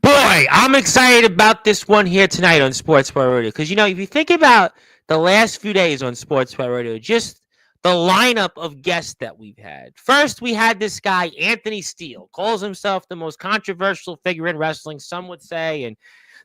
Boy, I'm excited about this one here tonight on Sportswire Radio because if you think about the last few days on Sportswire Radio, just the lineup of guests that we've had. First, we had this guy Anthony Steele, calls himself the most controversial figure in wrestling, some would say, and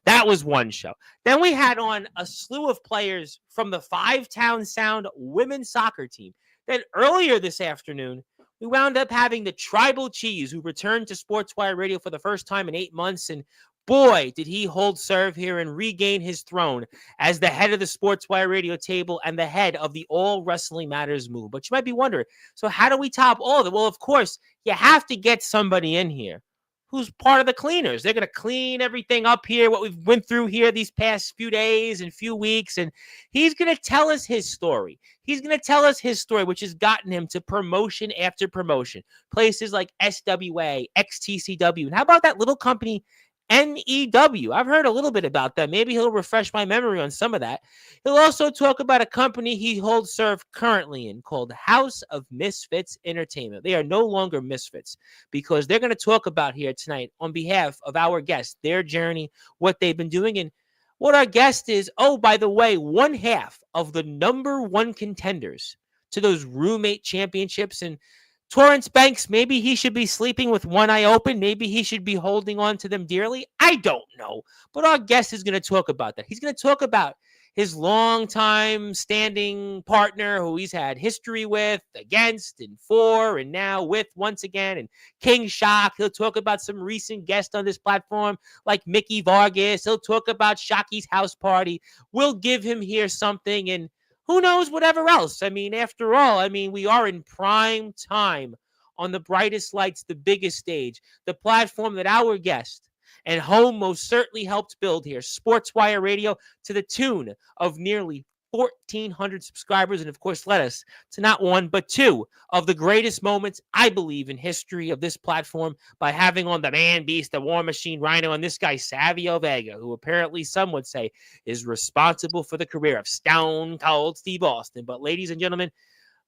that was one show. Then we had on a slew of players from the Five Town Sound women's soccer team. Then earlier this afternoon, we wound up having the Tribal Cheese, who returned to Sportswire Radio for the first time in 8 months. And boy, did he hold serve here and regain his throne as the head of the Sportswire Radio table and the head of the All Wrestling Matters move. But you might be wondering, so how do we top all of it? Well, of course, you have to get somebody in here who's part of the cleaners. They're going to clean everything up here, what we've went through here these past few days and few weeks, and he's going to tell us his story. He's going to tell us his story, which has gotten him to promotion after promotion, places like SWA, XTCW, and how about that little company NEW? I've heard a little bit about that. Maybe he'll refresh my memory on some of that. He'll also talk about a company he holds serve currently in called House of Misfits Entertainment. They are no longer Misfits because they're going to talk about here tonight on behalf of our guests, their journey, what they've been doing, and what our guest is. Oh, by the way, one half of the number one contenders to those roommate championships. And Torrance Banks, maybe he should be sleeping with one eye open. Maybe he should be holding on to them dearly. I don't know. But our guest is going to talk about that. He's going to talk about his longtime standing partner who he's had history with, against, and for, and now with once again, and King Shock. He'll talk about some recent guests on this platform like Mickey Vargas. He'll talk about Shocky's house party. We'll give him here something, and who knows whatever else. After all, we are in prime time on the brightest lights, the biggest stage, the platform that our guest and home most certainly helped build here, Sportswire Radio, to the tune of nearly 1,400 subscribers. And of course, led us to not one, but two of the greatest moments, I believe, in history of this platform by having on the man beast, the War Machine Rhino, and this guy, Savio Vega, who apparently some would say is responsible for the career of Stone Cold Steve Austin. But ladies and gentlemen,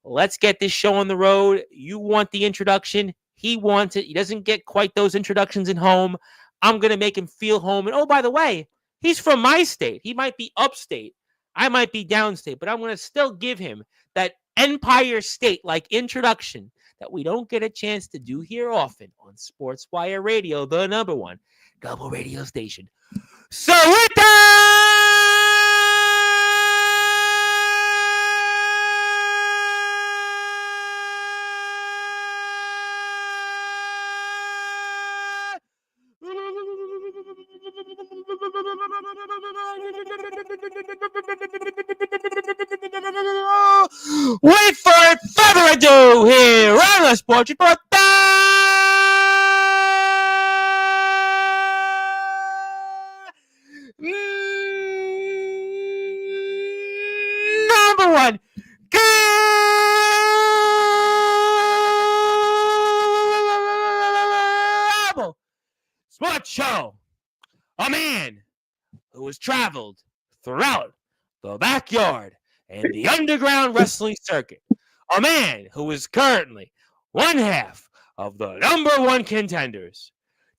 let's get this show on the road. You want the introduction. He wants it. He doesn't get quite those introductions in home. I'm going to make him feel home. And oh, by the way, he's from my state. He might be upstate. I might be downstate, but I'm going to still give him that Empire State-like introduction that we don't get a chance to do here often on Sportswire Radio, the number one global radio station. So with that, without further ado, here on the Sports Report, number one global sports show. A man who has traveled throughout the backyard and the underground wrestling circuit. A man who is currently one half of the number one contenders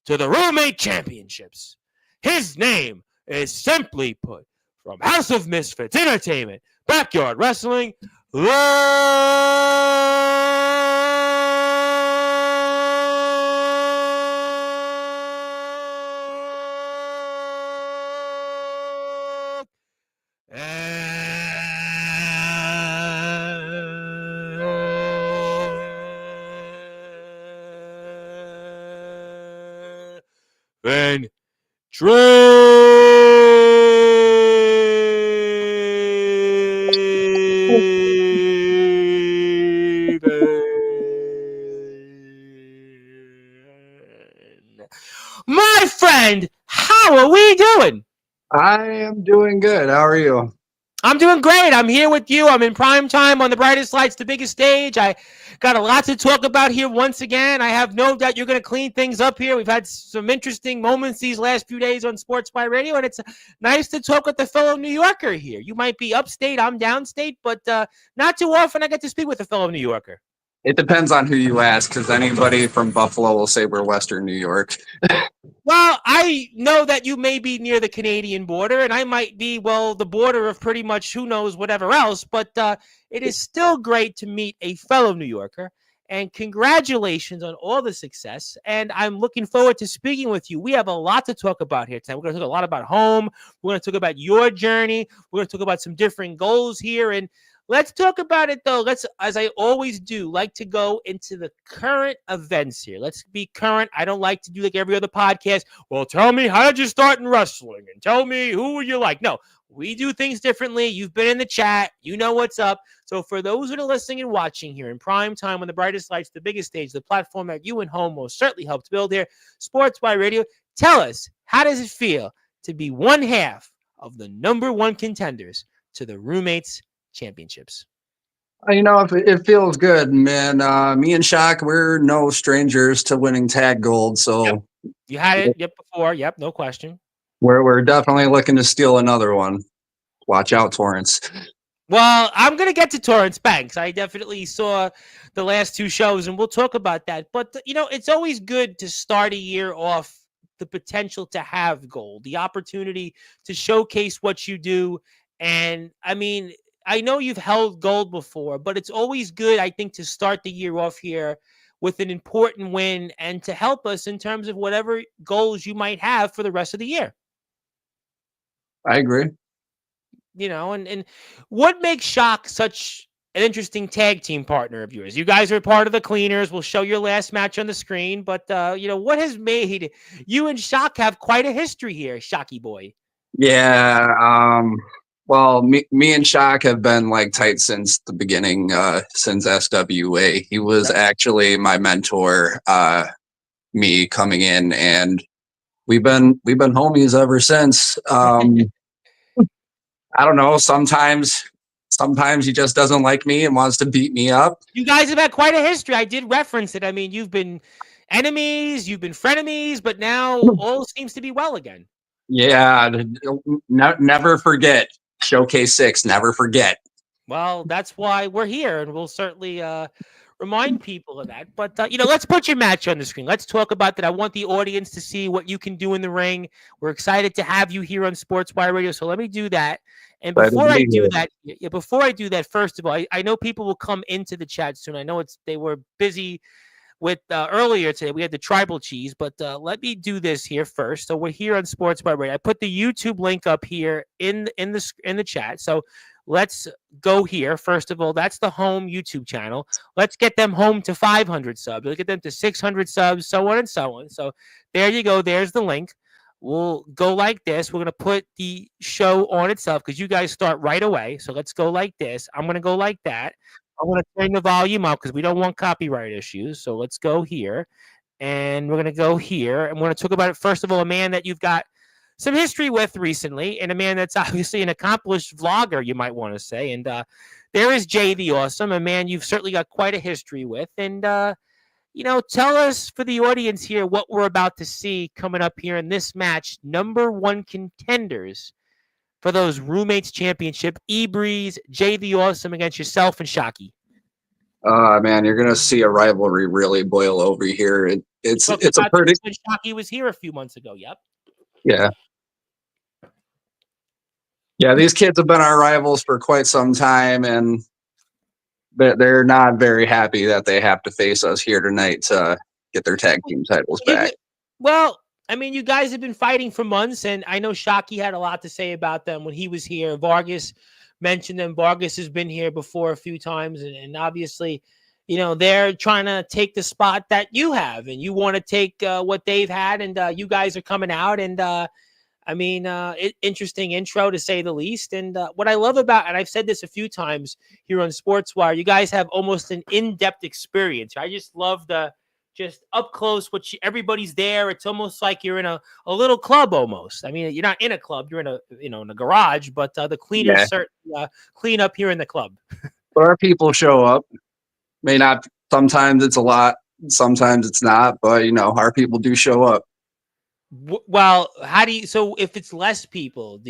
to the roommate championships. His name is simply put, from House of Misfits Entertainment, Backyard Wrestling, and Draven. My friend, how are we doing? I am doing good. How are you? I'm doing great. I'm here with you. I'm in prime time on the brightest lights, the biggest stage. I got a lot to talk about here once again. I have no doubt you're going to clean things up here. We've had some interesting moments these last few days on Sports by Radio, and it's nice to talk with a fellow New Yorker here. You might be upstate, I'm downstate, but not too often I get to speak with a fellow New Yorker. It depends on who you ask, because anybody from Buffalo will say we're Western New York. Well, I know that you may be near the Canadian border, and I might be, well, the border of pretty much who knows whatever else, but it is still great to meet a fellow New Yorker. And congratulations on all the success. And I'm looking forward to speaking with you. We have a lot to talk about here tonight. We're going to talk a lot about home. We're going to talk about your journey. We're going to talk about some different goals here. And let's talk about it, though. Let's, as I always do, like to go into the current events here. Let's be current. I don't like to do like every other podcast. Well, tell me, how did you start in wrestling? And tell me, who were you like? No, we do things differently. You've been in the chat. You know what's up. So for those who are listening and watching here in prime time on the brightest lights, the biggest stage, the platform that you and home most certainly helped build here, Sportzwire Radio, tell us, how does it feel to be one half of the number one contenders to the Roommates Championships? It feels good, man. Me and Shock, we're no strangers to winning tag gold, so Yep. You had it before. Yep, no question. we're definitely looking to steal another one. Watch out, Torrance. Well, I'm going to get to Torrance Banks. I definitely saw the last two shows, and we'll talk about that. But, it's always good to start a year off the potential to have gold, the opportunity to showcase what you do. And, I mean, I know you've held gold before, but it's always good, I think, to start the year off here with an important win and to help us in terms of whatever goals you might have for the rest of the year. I agree. And what makes Shock such an interesting tag team partner of yours? You guys are part of the Cleaners. We'll show your last match on the screen, but what has made you and Shock have quite a history here, Shocky boy? Yeah. Well, me and Shock have been like tight since the beginning, since SWA. He was actually my mentor, me coming in, and we've been homies ever since. I don't know. Sometimes he just doesn't like me and wants to beat me up. You guys have had quite a history. I did reference it. I mean, you've been enemies, you've been frenemies, but now all seems to be well again. Yeah. Never forget. Showcase 6. Never forget. Well, that's why we're here, and we'll certainly remind people of that. But, let's put your match on the screen. Let's talk about that. I want the audience to see what you can do in the ring. We're excited to have you here on Sportswire Radio, so let me do that. And before I do that, first of all, I know people will come into the chat soon. I know they were busy with earlier today. We had the tribal cheese, but let me do this here first. So we're here on Sportswire Radio. I put the YouTube link up here in the chat. So let's go here. First of all, that's the home YouTube channel. Let's get them home to 500 subs. Let's get them to 600 subs, so on and so on. So there you go. There's the link. We'll go like this. We're going to put the show on itself because you guys start right away. So let's go like this. I'm going to go like that. I'm going to turn the volume up because we don't want copyright issues. So let's go here. And we're going to go here. And we're going to talk about it. First of all, a man that you've got some history with recently, and a man that's obviously an accomplished vlogger, you might want to say. And there is Jay the Awesome, a man you've certainly got quite a history with. And, tell us for the audience here what we're about to see coming up here in this match. Number one contenders for those Roommates Championship, E-Breeze, Jay the Awesome against yourself and Shocky. Man, you're gonna see a rivalry really boil over here. It's a pretty. Shocky was here a few months ago. Yep. Yeah. These kids have been our rivals for quite some time, and they're not very happy that they have to face us here tonight to get their tag team titles back. Well, I mean, you guys have been fighting for months, and I know Shocky had a lot to say about them when he was here. Vargas mentioned them. Vargas has been here before a few times, and obviously, they're trying to take the spot that you have, and you want to take what they've had, and you guys are coming out, and interesting intro to say the least. And what I love about, and I've said this a few times here on Sportswire, you guys have almost an in-depth experience. I just love just up close, everybody's there. It's almost like you're in a little club almost. I mean, you're not in a club, you're in a garage, but the cleaners certainly clean up here in the club. But our people show up. May not, sometimes it's a lot, sometimes it's not, but our people do show up. Well, so if it's less people,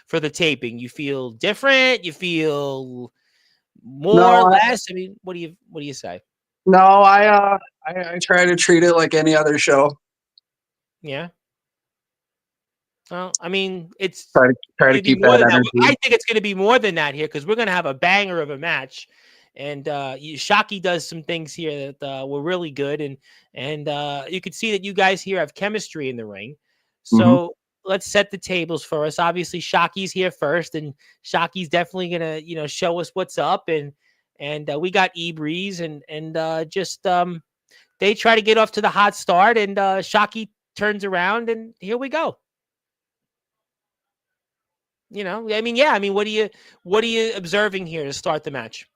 for the taping, you feel different? You feel more, less? I mean, what do you say? No, I try to treat it like any other show. Yeah. Well, I mean, it's Try to maybe keep more that than that. I energy. think it's going to be more than that here because we're going to have a banger of a match. And Shockey does some things here that were really good, and you could see that you guys here have chemistry in the ring. Hmm. So let's set the tables for us. Obviously, Shockey's here first, and Shockey's definitely gonna show us what's up. And we got Ebreeze, and just they try to get off to the hot start, and Shockey turns around, and here we go. I mean, yeah. I mean, what are you observing here to start the match?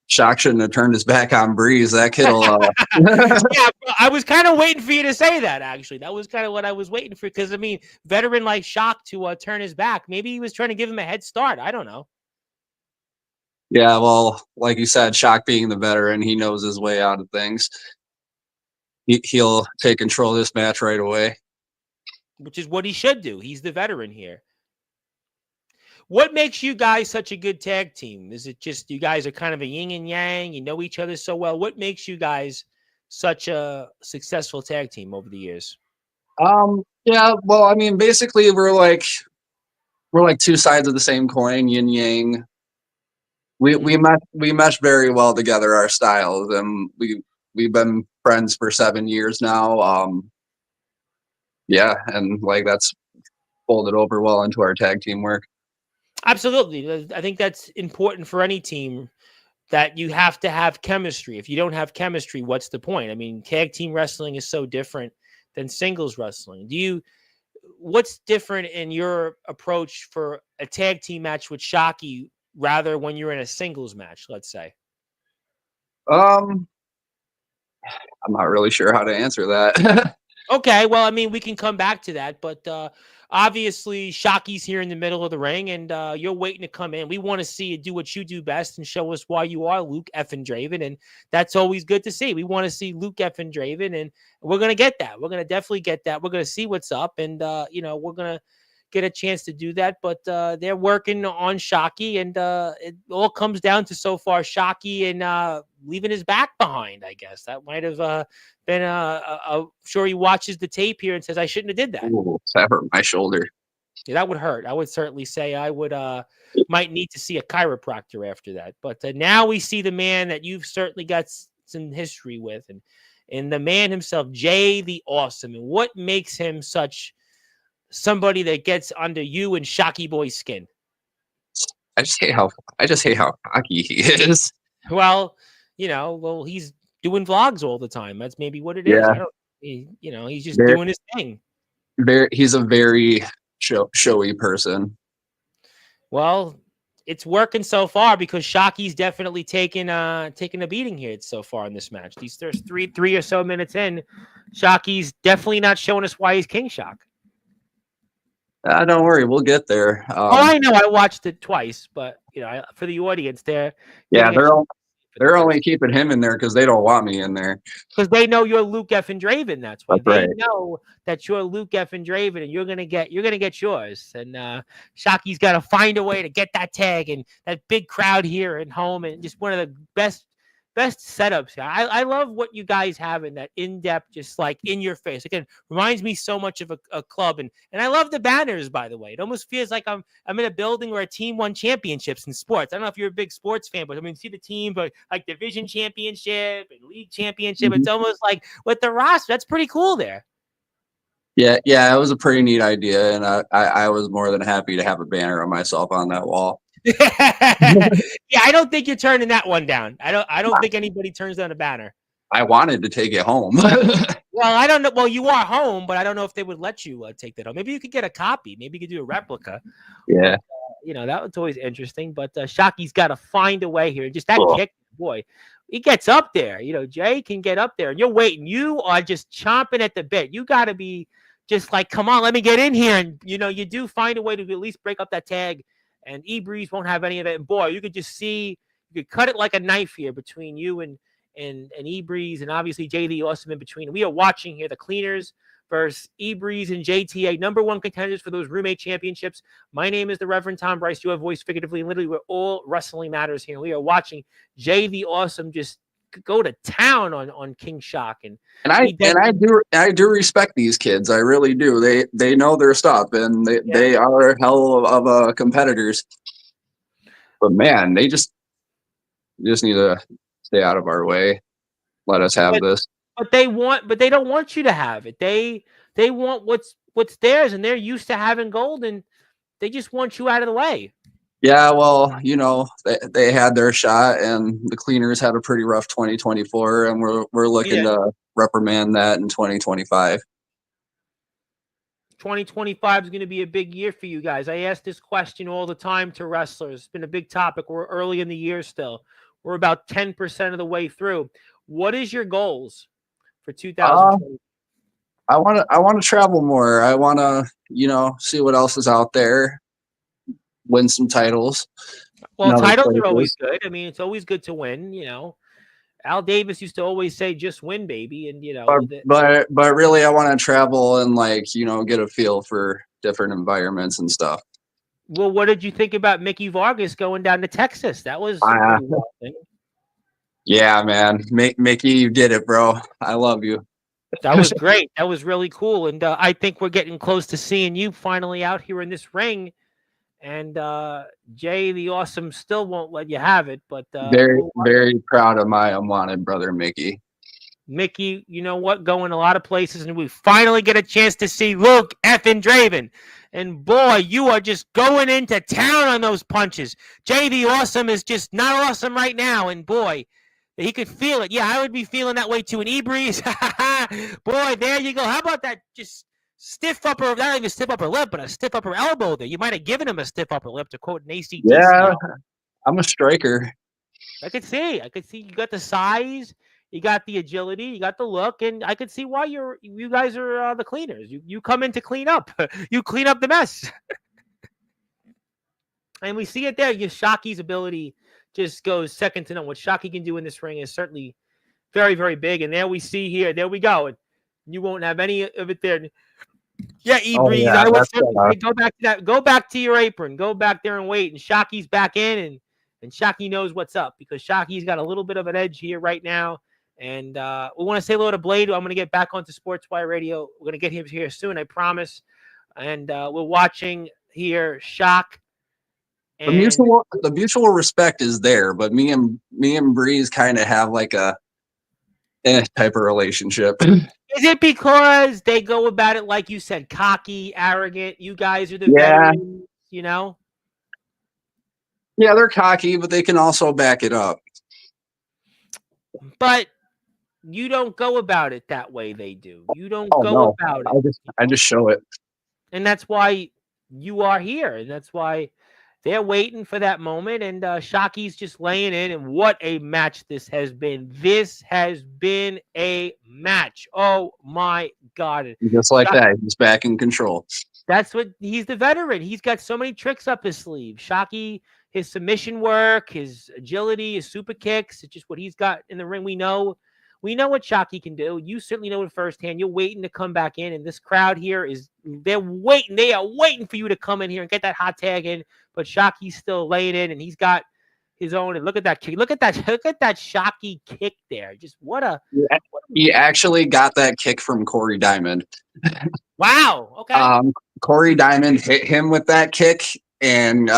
Shock shouldn't have turned his back on Breeze. That kid'll. Yeah, I was kind of waiting for you to say that. Actually, that was kind of what I was waiting for. Because I mean, veteran like Shock to turn his back. Maybe he was trying to give him a head start. I don't know. Yeah, well, like you said, Shock being the veteran, he knows his way out of things. He'll take control of this match right away. Which is what he should do. He's the veteran here. What makes you guys such a good tag team? Is it just you guys are kind of a yin and yang? You know each other so well. What makes you guys such a successful tag team over the years? Yeah, well, I mean, basically, we're like two sides of the same coin, yin yang. We mesh very well together, our styles, and we've been friends for 7 years now. Yeah, and like that's folded over well into our tag team work. Absolutely. I think that's important for any team that you have to have chemistry. If you don't have chemistry, what's the point? I mean, tag team wrestling is so different than singles wrestling. What's different in your approach for a tag team match with Shockey rather when you're in a singles match, let's say? Um, I'm not really sure how to answer that. Okay, well, I mean, we can come back to that, but obviously, Shockey's here in the middle of the ring, and you're waiting to come in. We want to see you do what you do best and show us why you are Luke effing Draven, and that's always good to see. We want to see Luke effing Draven, and we're gonna get that. We're gonna definitely get that. We're gonna see what's up, and we're gonna get a chance to do that. But they're working on Shockey, and it all comes down to so far Shockey and leaving his back behind. I guess that might have been. I'm sure he watches the tape here and says, "I shouldn't have did that." Ooh, that hurt my shoulder. Yeah, that would hurt. I would certainly say I would might need to see a chiropractor after that. But now we see the man that you've certainly got some history with, and the man himself, Jay the Awesome. And what makes him such somebody that gets under you and Shocky Boy's skin? I just hate how cocky he is. Well, he's doing vlogs all the time. That's maybe what it is. Yeah, I don't. He's just very, doing his thing. he's a very showy person. Well, it's working so far because Shocky's definitely taking a beating here so far in this match. There's three or so minutes in. Shocky's definitely not showing us why he's King Shock. Don't worry, we'll get there. I know I watched it twice, but for the audience, Yeah, they're only keeping him in there because they don't want me in there. Because they know you're Luke F. and Draven. That's why That's right. know that you're Luke F. and Draven, and you're gonna get yours. And Shocky's got to find a way to get that tag and that big crowd here at home, and just one of the best setups. I love what you guys have in that in-depth, just like in your face. Again, reminds me so much of a club, and I love the banners. By the way, it almost feels like I'm in a building where a team won championships in sports. I don't know if you're a big sports fan, but I mean, see the team, but like division championship and league championship. Mm-hmm. It's almost like with the roster. That's pretty cool there. Yeah, it was a pretty neat idea, and I was more than happy to have a banner of myself on that wall. Yeah, I don't think you're turning that one down. I don't think anybody turns down a banner. I wanted to take it home. Well, I don't know. Well, you are home, but I don't know if they would let you take that home. Maybe you could get a copy. Maybe you could do a replica. Yeah. That was always interesting. But Shocky's got to find a way here. Just that kick, boy, he gets up there. Jay can get up there, and you're waiting. You are just chomping at the bit. You got to be just like, come on, let me get in here. And you do find a way to at least break up that tag. And Ebreeze won't have any of it. And boy, you could just see, you could cut it like a knife here between you and Ebreeze, and obviously Jay the Awesome in between. We are watching here the Cleaners versus Ebreeze and JTA, number one contenders for those roommate championships. My name is the Reverend Tom Bryce. You have voiced figuratively and literally where all wrestling matters here. We are watching Jay the Awesome just go to town on King Shock, and I do respect these kids. I really do. They know their stuff, and they are hell of competitors. But man, they just need to stay out of our way. Let us have this. But they don't want you to have it. They want what's theirs, and they're used to having gold, and they just want you out of the way. Yeah, well, they had their shot, and the Cleaners had a pretty rough 2024, and we're looking to reprimand that in 2025. 2025 is going to be a big year for you guys. I ask this question all the time to wrestlers. It's been a big topic. We're early in the year still. We're about 10% of the way through. What is your goals for 2020? I want to travel more. I want to, see what else is out there. Win some titles. Well, titles are always good. I mean, it's always good to win. Al Davis used to always say, "Just win, baby," and But really, I want to travel and get a feel for different environments and stuff. Well, what did you think about Mickey Vargas going down to Texas? That was a pretty wild thing. Yeah, man, Mickey, you did it, bro. I love you. That was great. That was really cool, and I think we're getting close to seeing you finally out here in this ring. And Jay the Awesome still won't let you have it, but very proud of my unwanted brother Mickey. Mickey, you know what? Going a lot of places, and we finally get a chance to see Luke effing Draven. And boy, you are just going into town on those punches. Jay the Awesome is just not awesome right now, and boy, he could feel it. Yeah, I would be feeling that way too. And E-Breeze, boy, there you go. How about that? Just stiff upper, not even stiff upper lip, but a stiff upper elbow there. You might have given him a stiff upper lip, to quote an ACDC. Yeah, I'm a striker. I could see you got the size, you got the agility, you got the look, and I could see why you guys are the cleaners. You come in to clean up. You clean up the mess. And we see it there. Shocky's ability just goes second to none. What Shocky can do in this ring is certainly very, very big. And there we see here. There we go. And you won't have any of it there. Yeah, E-Breeze. I would say go back to that. Go back to your apron. Go back there and wait. And Shocky's back in, and Shocky knows what's up, because Shocky's got a little bit of an edge here right now. And we want to say hello to Blade. I'm going to get back onto Sportswire Radio. We're going to get him here soon, I promise. And we're watching here Shock. The mutual respect is there, but me and Breeze kind of have like a type of relationship. Is it because they go about it like you said, cocky, arrogant? You guys are the veterans, Yeah, they're cocky, but they can also back it up. But you don't go about it that way they do. You don't about it. I just show it. And that's why you are here. And that's why they're waiting for that moment. And Shocky's just laying in. And what a match this has been. This has been a match. Oh, my God. Just like Shocky, that. He's back in control. That's what he's the veteran. He's got so many tricks up his sleeve. Shocky, his submission work, his agility, his super kicks. It's just what he's got in the ring. We know what Shocky can do. You certainly know it firsthand. You're waiting to come back in, and this crowd here they're waiting. They are waiting for you to come in here and get that hot tag in. But Shocky's still laying in, and he's got his own. And look at that kick. Look at that Shocky kick there. Just he actually got that kick from Corey Diamond. Wow. Okay. Corey Diamond hit him with that kick, and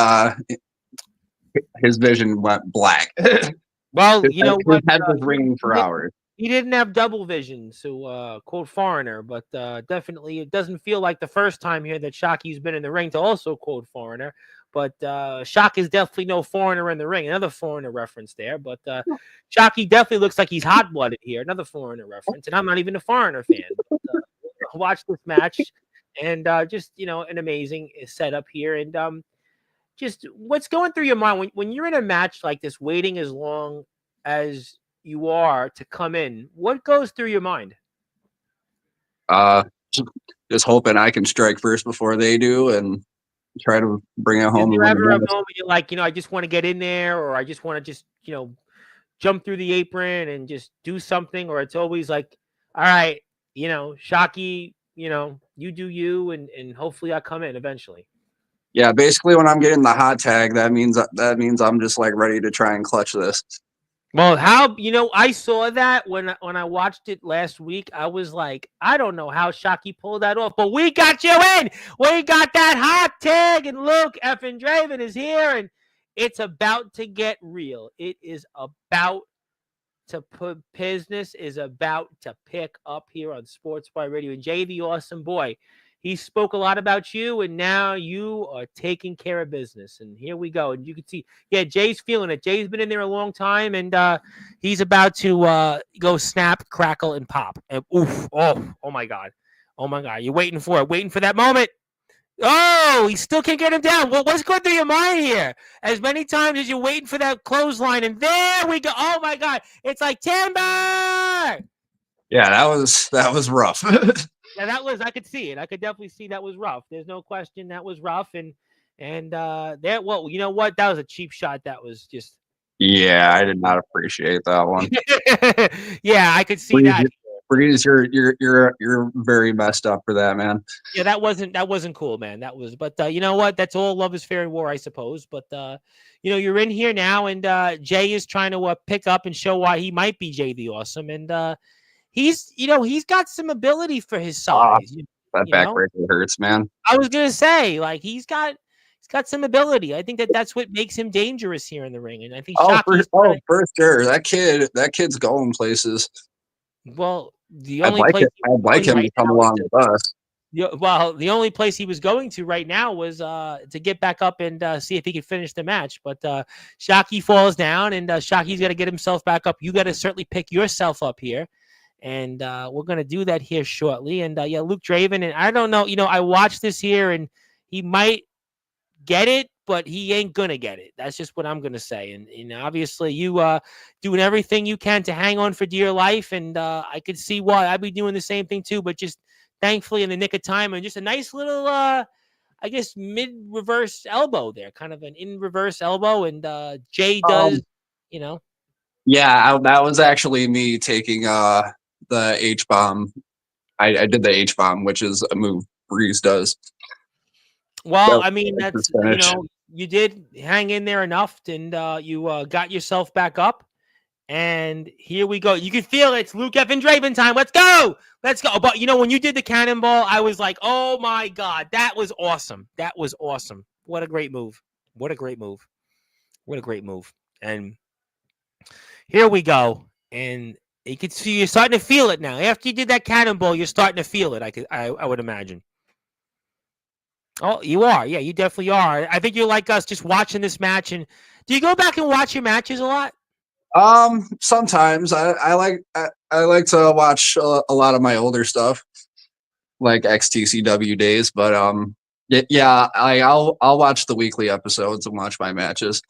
his vision went black. Well, you know what? His head was ringing for hours. He didn't have double vision, so quote foreigner, but definitely it doesn't feel like the first time here that Shocky's been in the ring to also quote foreigner. But Shock is definitely no foreigner in the ring. Another foreigner reference there. But Shocky definitely looks like he's hot-blooded here. Another foreigner reference. And I'm not even a foreigner fan. But, watch this match. And just, an amazing setup here. And just what's going through your mind when you're in a match like this, waiting as long as you are to come in, what goes through your mind? Just hoping I can strike first before they do and try to bring it home. Is there ever a moment you're like, I just want to get in there, or I just want to just, jump through the apron and just do something, or it's always like, all right, Shocky, you do you, and hopefully I come in eventually. Yeah, basically when I'm getting the hot tag, that means I'm just like ready to try and clutch this. Well, I saw that when I watched it last week. I was like, I don't know how Shockey pulled that off, but we got you in. We got that hot tag, and look, effing Draven is here, and it's about to get real. It is about to put business is about to pick up here on Sportswire Radio. And Jay, the awesome boy, he spoke a lot about you, and now you are taking care of business. And here we go. And you can see, yeah, Jay's feeling it. Jay's been in there a long time, and he's about to go snap, crackle, and pop. And oof, oh my God. Oh my God. You're waiting for it, waiting for that moment. Oh, he still can't get him down. Well, what's going through your mind here? As many times as you're waiting for that clothesline, and there we go. Oh my God, it's like timber. Yeah, that was rough. Yeah, that was. I could see it. I could definitely see that was rough. There's no question that was rough, and that. Well, you know what? That was a cheap shot. That was just. Yeah, I did not appreciate that one. Yeah, I could see that. Breeze, you're very messed up for that, man. Yeah, that wasn't cool, man. That was, but you know what? That's all love is fair in war, I suppose. But you're in here now, and Jay is trying to pick up and show why he might be Jay the Awesome, and he's got some ability for his size. That backbreaker hurts, man. I was gonna say, like he's got some ability. I think that's what makes him dangerous here in the ring, and I think for sure, that kid's going places. Well, the only place I'd like him to come along with us. Well, the only place he was going to right now was to get back up and see if he could finish the match. But Shockey falls down, and Shockey's got to get himself back up. You got to certainly pick yourself up here, and we're going to do that here shortly. And Luke Draven, and I don't know, I watched this here, and he might get it, but he ain't gonna get it. That's just what I'm gonna say. And obviously you doing everything you can to hang on for dear life, and I could see why I'd be doing the same thing too, but just thankfully in the nick of time, and just a nice little I guess mid reverse elbow there, kind of an in reverse elbow, and Jay does Yeah, that was actually me taking the H-bomb. I did the H-bomb, which is a move Breeze does. Well, I mean, that's, you did hang in there enough, and you got yourself back up. And here we go. You can feel it. It's Luke F. and Draven time. Let's go. Let's go. But, when you did the cannonball, I was like, oh, my God. That was awesome. That was awesome. What a great move. What a great move. What a great move. And here we go. And you can see you're starting to feel it now. After you did that cannonball, you're starting to feel it, I would imagine. Oh, you are. Yeah, you definitely are. I think you're like us, just watching this match. And do you go back and watch your matches a lot? Sometimes I like to watch a lot of my older stuff, like XTCW days. But I'll watch the weekly episodes and watch my matches.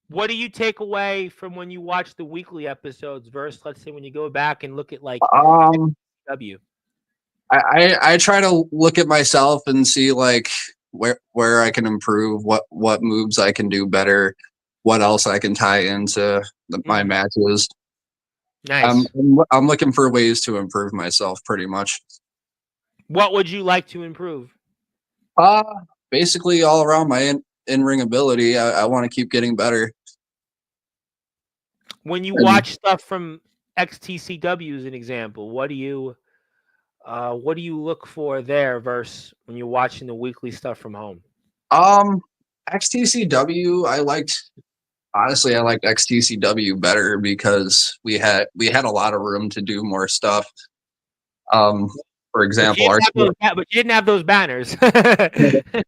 What do you take away from when you watch the weekly episodes versus, let's say, when you go back and look at like XTCW? I try to look at myself and see like where I can improve, what moves I can do better, what else I can tie into my matches. Nice. I'm looking for ways to improve myself pretty much. What would you like to improve? Basically all around my in-ring ability. I want to keep getting better. When you watch stuff from XTCW as an example, what do you look for there versus when you're watching the weekly stuff from home? XTCW, I liked XTCW better because we had a lot of room to do more stuff. For example, but you didn't have those banners.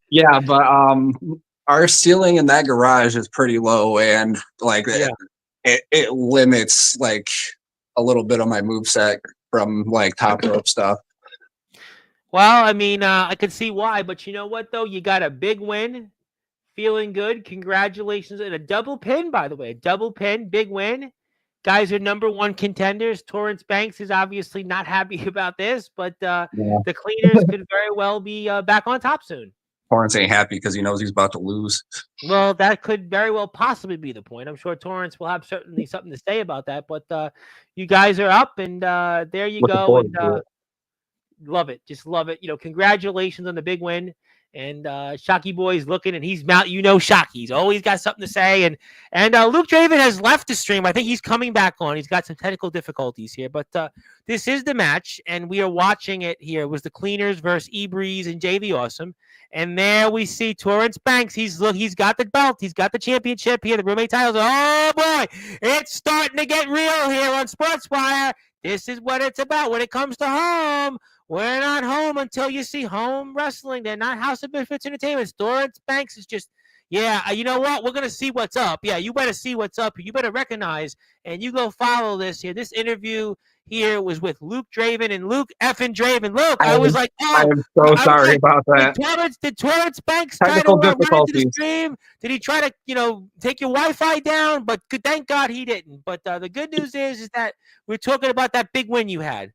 Yeah, but our ceiling in that garage is pretty low, and like it limits like a little bit of my moveset from like top rope stuff. Well, I mean, I could see why, but you know what though? You got a big win, feeling good. Congratulations, and a double pin, by the way, double pin, big win. Guys are number one contenders. Torrance Banks is obviously not happy about this, but the Cleaners could very well be back on top soon. Torrance ain't happy because he knows he's about to lose. Well, that could very well possibly be the point. I'm sure Torrance will have certainly something to say about that, but you guys are up, and there you go. And love it. Just love it. Congratulations on the big win. And Shockey Boy's looking, and he's mount. Shockey. He's always got something to say. And Luke Draven has left the stream. I think he's coming back on. He's got some technical difficulties here, but this is the match, and we are watching it here. It was the Cleaners versus E-Breeze and JV Awesome. And there we see Torrance Banks. He's got the belt. He's got the championship here. The roommate titles. Oh boy, it's starting to get real here on Sportswire. This is what it's about when it comes to home. We're not home until you see home wrestling. They're not House of Misfits Entertainment. Torrance Banks is just, yeah, you know what? We're going to see what's up. Yeah, you better see what's up. You better recognize, and you go follow this here. This interview here was with Luke Draven and Luke effing Draven. Look, I was like, oh. I'm so sorry about that. Did Torrance Banks try to run into the stream? Did he try to, take your Wi-Fi down? But thank God he didn't. But the good news is that we're talking about that big win you had.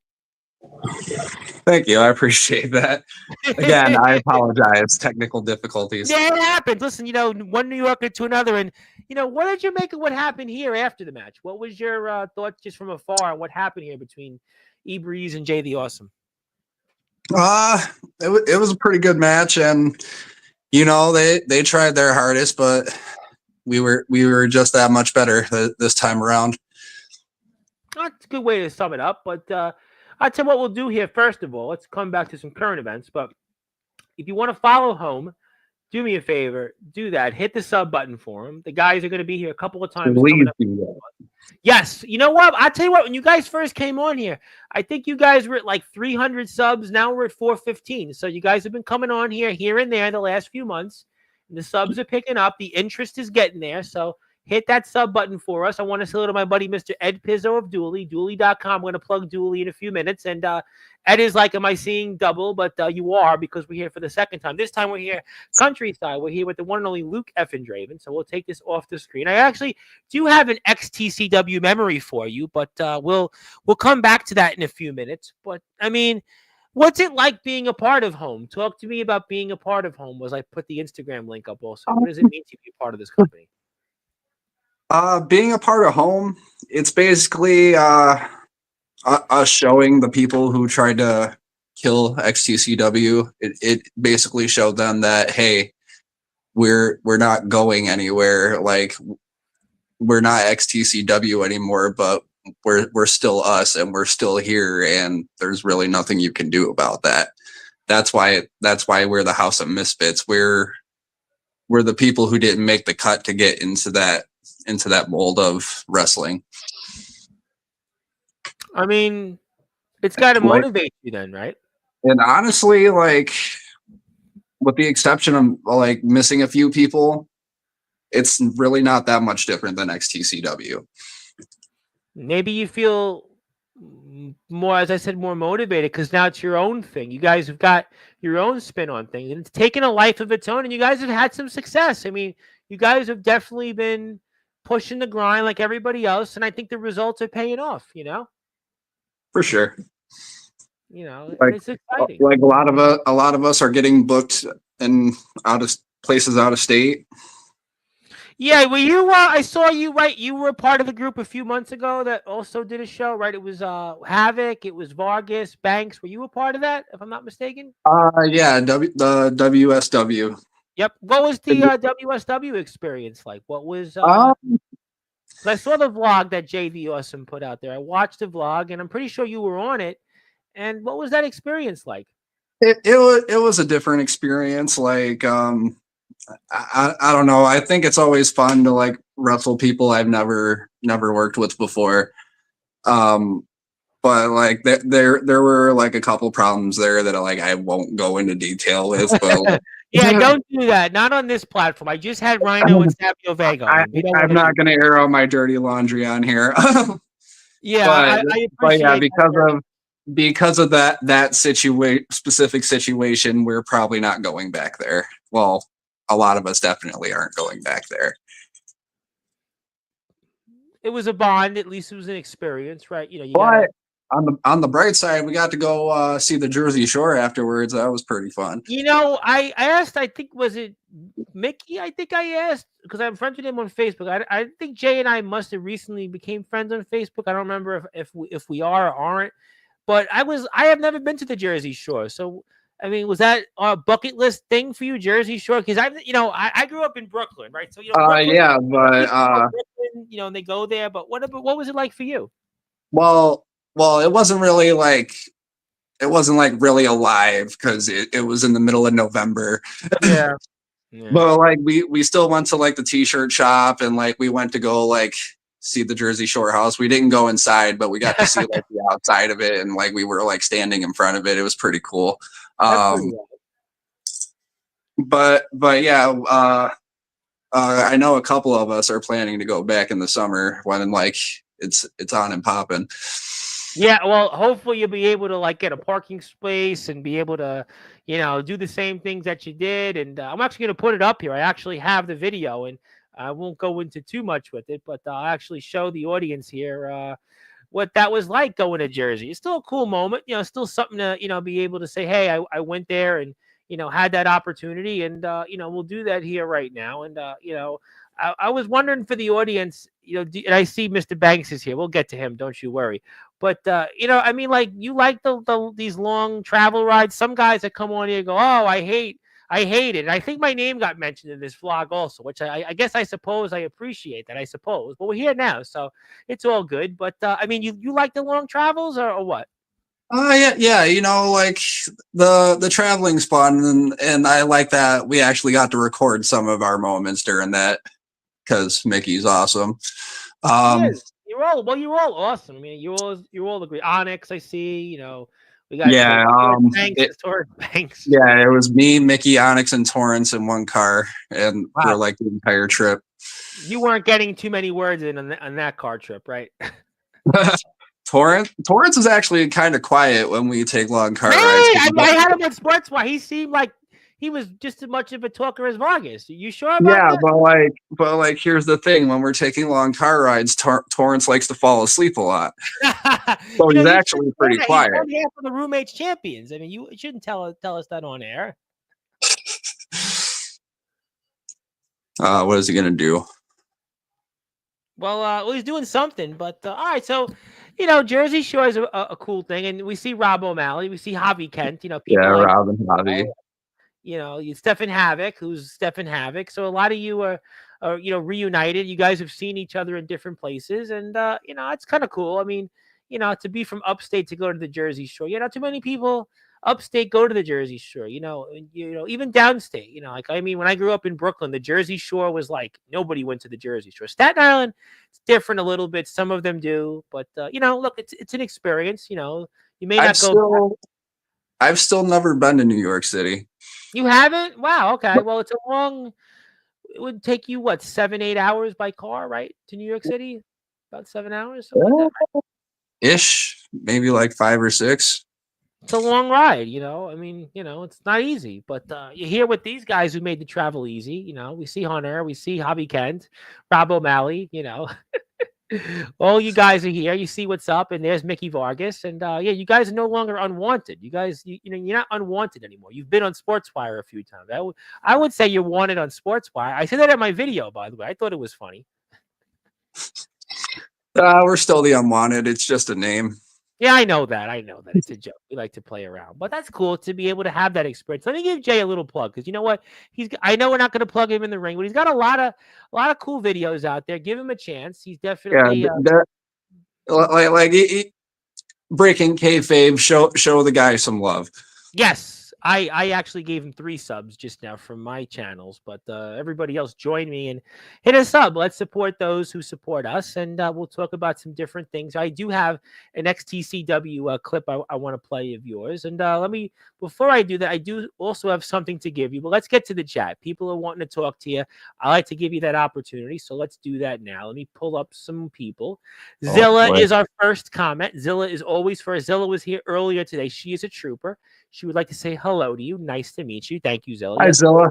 Thank you. I appreciate that. Again, I apologize. Technical difficulties. Yeah, it happens. Listen, one New Yorker to another. And, what did you make of what happened here after the match? What was your thoughts just from afar on what happened here between E-Breeze and Jay the Awesome? It was a pretty good match. And, they tried their hardest, but we were just that much better this time around. That's a good way to sum it up. But I'll tell you what we'll do here. First of all, let's come back to some current events. But if you want to follow home, do me a favor. Do that. Hit the sub button for them. The guys are going to be here a couple of times. Yes. You know what? I'll tell you what. When you guys first came on here, I think you guys were at like 300 subs. Now we're at 415. So you guys have been coming on here and there the last few months. And the subs are picking up. The interest is getting there. So hit that sub button for us. I want to say hello to my buddy, Mr. Ed Pizzo of Dooley, Dooley.com. I'm going to plug Dooley in a few minutes. And Ed is like, am I seeing double? But you are, because we're here for the second time. This time we're here countryside. We're here with the one and only Luke effing Draven. So we'll take this off the screen. I actually do have an XTCW memory for you, but we'll come back to that in a few minutes. But, I mean, what's it like being a part of home? Talk to me about being a part of home. I put the Instagram link up also. What does it mean to be a part of this company? Being a part of home, it's basically us showing the people who tried to kill XTCW. It basically showed them that, hey, we're not going anywhere. Like, we're not XTCW anymore, but we're still us, and we're still here, and there's really nothing you can do about that. That's why we're the House of Misfits. We're the people who didn't make the cut to get into that mold of wrestling. I mean, it's got to motivate you then, right? And honestly, like, with the exception of like missing a few people, it's really not that much different than XTCW. Maybe you feel more, as I said, more motivated because now it's your own thing. You guys have got your own spin on things, and it's taken a life of its own, and you guys have had some success. I mean, you guys have definitely been pushing the grind like everybody else, and I think the results are paying off, For sure. It's exciting. Like a lot of us are getting booked in places out of state. Yeah, well, I saw you, right? You were a part of a group a few months ago that also did a show, right? It was Havoc, it was Vargas, Banks. Were you a part of that, if I'm not mistaken? Yeah, the WSW. Yep. What was the WSW experience like? What was I saw the vlog that JV Awesome put out there. I watched the vlog, and I'm pretty sure you were on it. And what was that experience like? It was a different experience. Like, I don't know. I think it's always fun to like wrestle people I've never worked with before. But like there were like a couple problems there that I won't go into detail with. But yeah, don't do that. Not on this platform. I just had Rhino and Savio Vega. I'm not going to air out my dirty laundry on here. Yeah, I appreciate because of that specific situation, we're probably not going back there. Well, a lot of us definitely aren't going back there. It was a bond. At least it was an experience, right? On the bright side, we got to go see the Jersey Shore afterwards. That was pretty fun. I asked, I think, was it Mickey? I think I asked, because I'm friends with him on Facebook. I think Jay and I must have recently became friends on Facebook. I don't remember if we are or aren't. But I have never been to the Jersey Shore. So I mean, was that a bucket list thing for you, Jersey Shore? Because I grew up in Brooklyn, right? So Brooklyn, Yeah, but people go Brooklyn, and they go there. But what was it like for you? well, it wasn't really like really alive because it was in the middle of November. Yeah. Yeah. But like we still went to like the t-shirt shop, and like we went to go like see the Jersey Shore house. We didn't go inside, but we got to see like the outside of it, and like we were like standing in front of it. It was pretty cool. That's pretty Um, wild. but yeah, I know a couple of us are planning to go back in the summer when like it's on and popping. Yeah, well, hopefully you'll be able to like get a parking space and be able to, do the same things that you did. And I'm actually going to put it up here. I actually have the video, and I won't go into too much with it, but I'll actually show the audience here what that was like going to Jersey. It's still a cool moment, still something to, be able to say, hey, I went there and, had that opportunity. And, we'll do that here right now. And, I was wondering for the audience, and I see Mr. Banks is here. We'll get to him. Don't you worry. But, I mean, like, you like these long travel rides. Some guys that come on here go, oh, I hate it. And I think my name got mentioned in this vlog also, which I guess I suppose I appreciate that, I suppose. But we're here now, so it's all good. But, I mean, you like the long travels or what? Yeah, like the traveling's fun, and I like that we actually got to record some of our moments during that because Mickey's awesome. He is. You're all awesome. I mean, you're all agree. Onyx, I see. We got Yeah, Banks, Torrance Banks. yeah, it was me, Mickey, Onyx, and Torrance in one car, and Wow. for like the entire trip. You weren't getting too many words in on that car trip, right? Torrance is actually kind of quiet when we take long car Really? rides. I had him on Sportzwire. He seemed like he was just as much of a talker as Vargas. You sure about Yeah, that? but like, here's the thing: when we're taking long car rides, Torrance likes to fall asleep a lot, so he's actually pretty quiet. He's one half of the roommates champions. I mean, you shouldn't tell us that on air. What is he gonna do? Well, he's doing something. But all right, so Jersey Shore is a cool thing, and we see Rob O'Malley, we see Javi Kent. People Yeah, like Robin Javi. Stefan Havoc, who's Stefan Havoc. So a lot of you are reunited. You guys have seen each other in different places, and it's kind of cool. I mean, to be from upstate to go to the Jersey Shore. Not too many people upstate go to the Jersey Shore. Even downstate. Like, I mean, when I grew up in Brooklyn, the Jersey Shore was like nobody went to the Jersey Shore. Staten Island, it's different a little bit. Some of them do, but look, it's an experience. You may not go. I've still never been to New York City. You haven't? Wow. Okay. Well, it's a long. It would take you what 7-8 hours by car, right, to New York City? About 7 hours, something like that. Right? Ish, maybe like 5 or 6. It's a long ride, I mean, it's not easy, but you hear with these guys who made the travel easy. We see Hunter, we see Javi Kent, Rob O'Malley. All you guys are here. You see what's up, and there's Mickey Vargas, and you guys are no longer unwanted. You guys, you're not unwanted anymore. You've been on Sportswire a few times. I would say you're wanted on Sportswire. I said that in my video, by the way. I thought it was funny. We're still the unwanted. It's just a name. Yeah, I know that. It's a joke. We like to play around, but that's cool to be able to have that experience. Let me give Jay a little plug because you know what? I know we're not going to plug him in the ring, but he's got a lot of cool videos out there. Give him a chance. He's definitely breaking kayfabe. Show the guy some love. Yes. I actually gave him 3 subs just now from my channels, but everybody else join me and hit a sub. Let's support those who support us, and we'll talk about some different things. I do have an XTCW clip I want to play of yours, and before I do that, I do also have something to give you, but let's get to the chat. People are wanting to talk to you. I like to give you that opportunity, so let's do that now. Let me pull up some people. Zilla is our first comment. Zilla is always first. Zilla was here earlier today. She is a trooper. She would like to say hello to you. Nice to meet you. Thank you, Zilla. Hi, Zilla.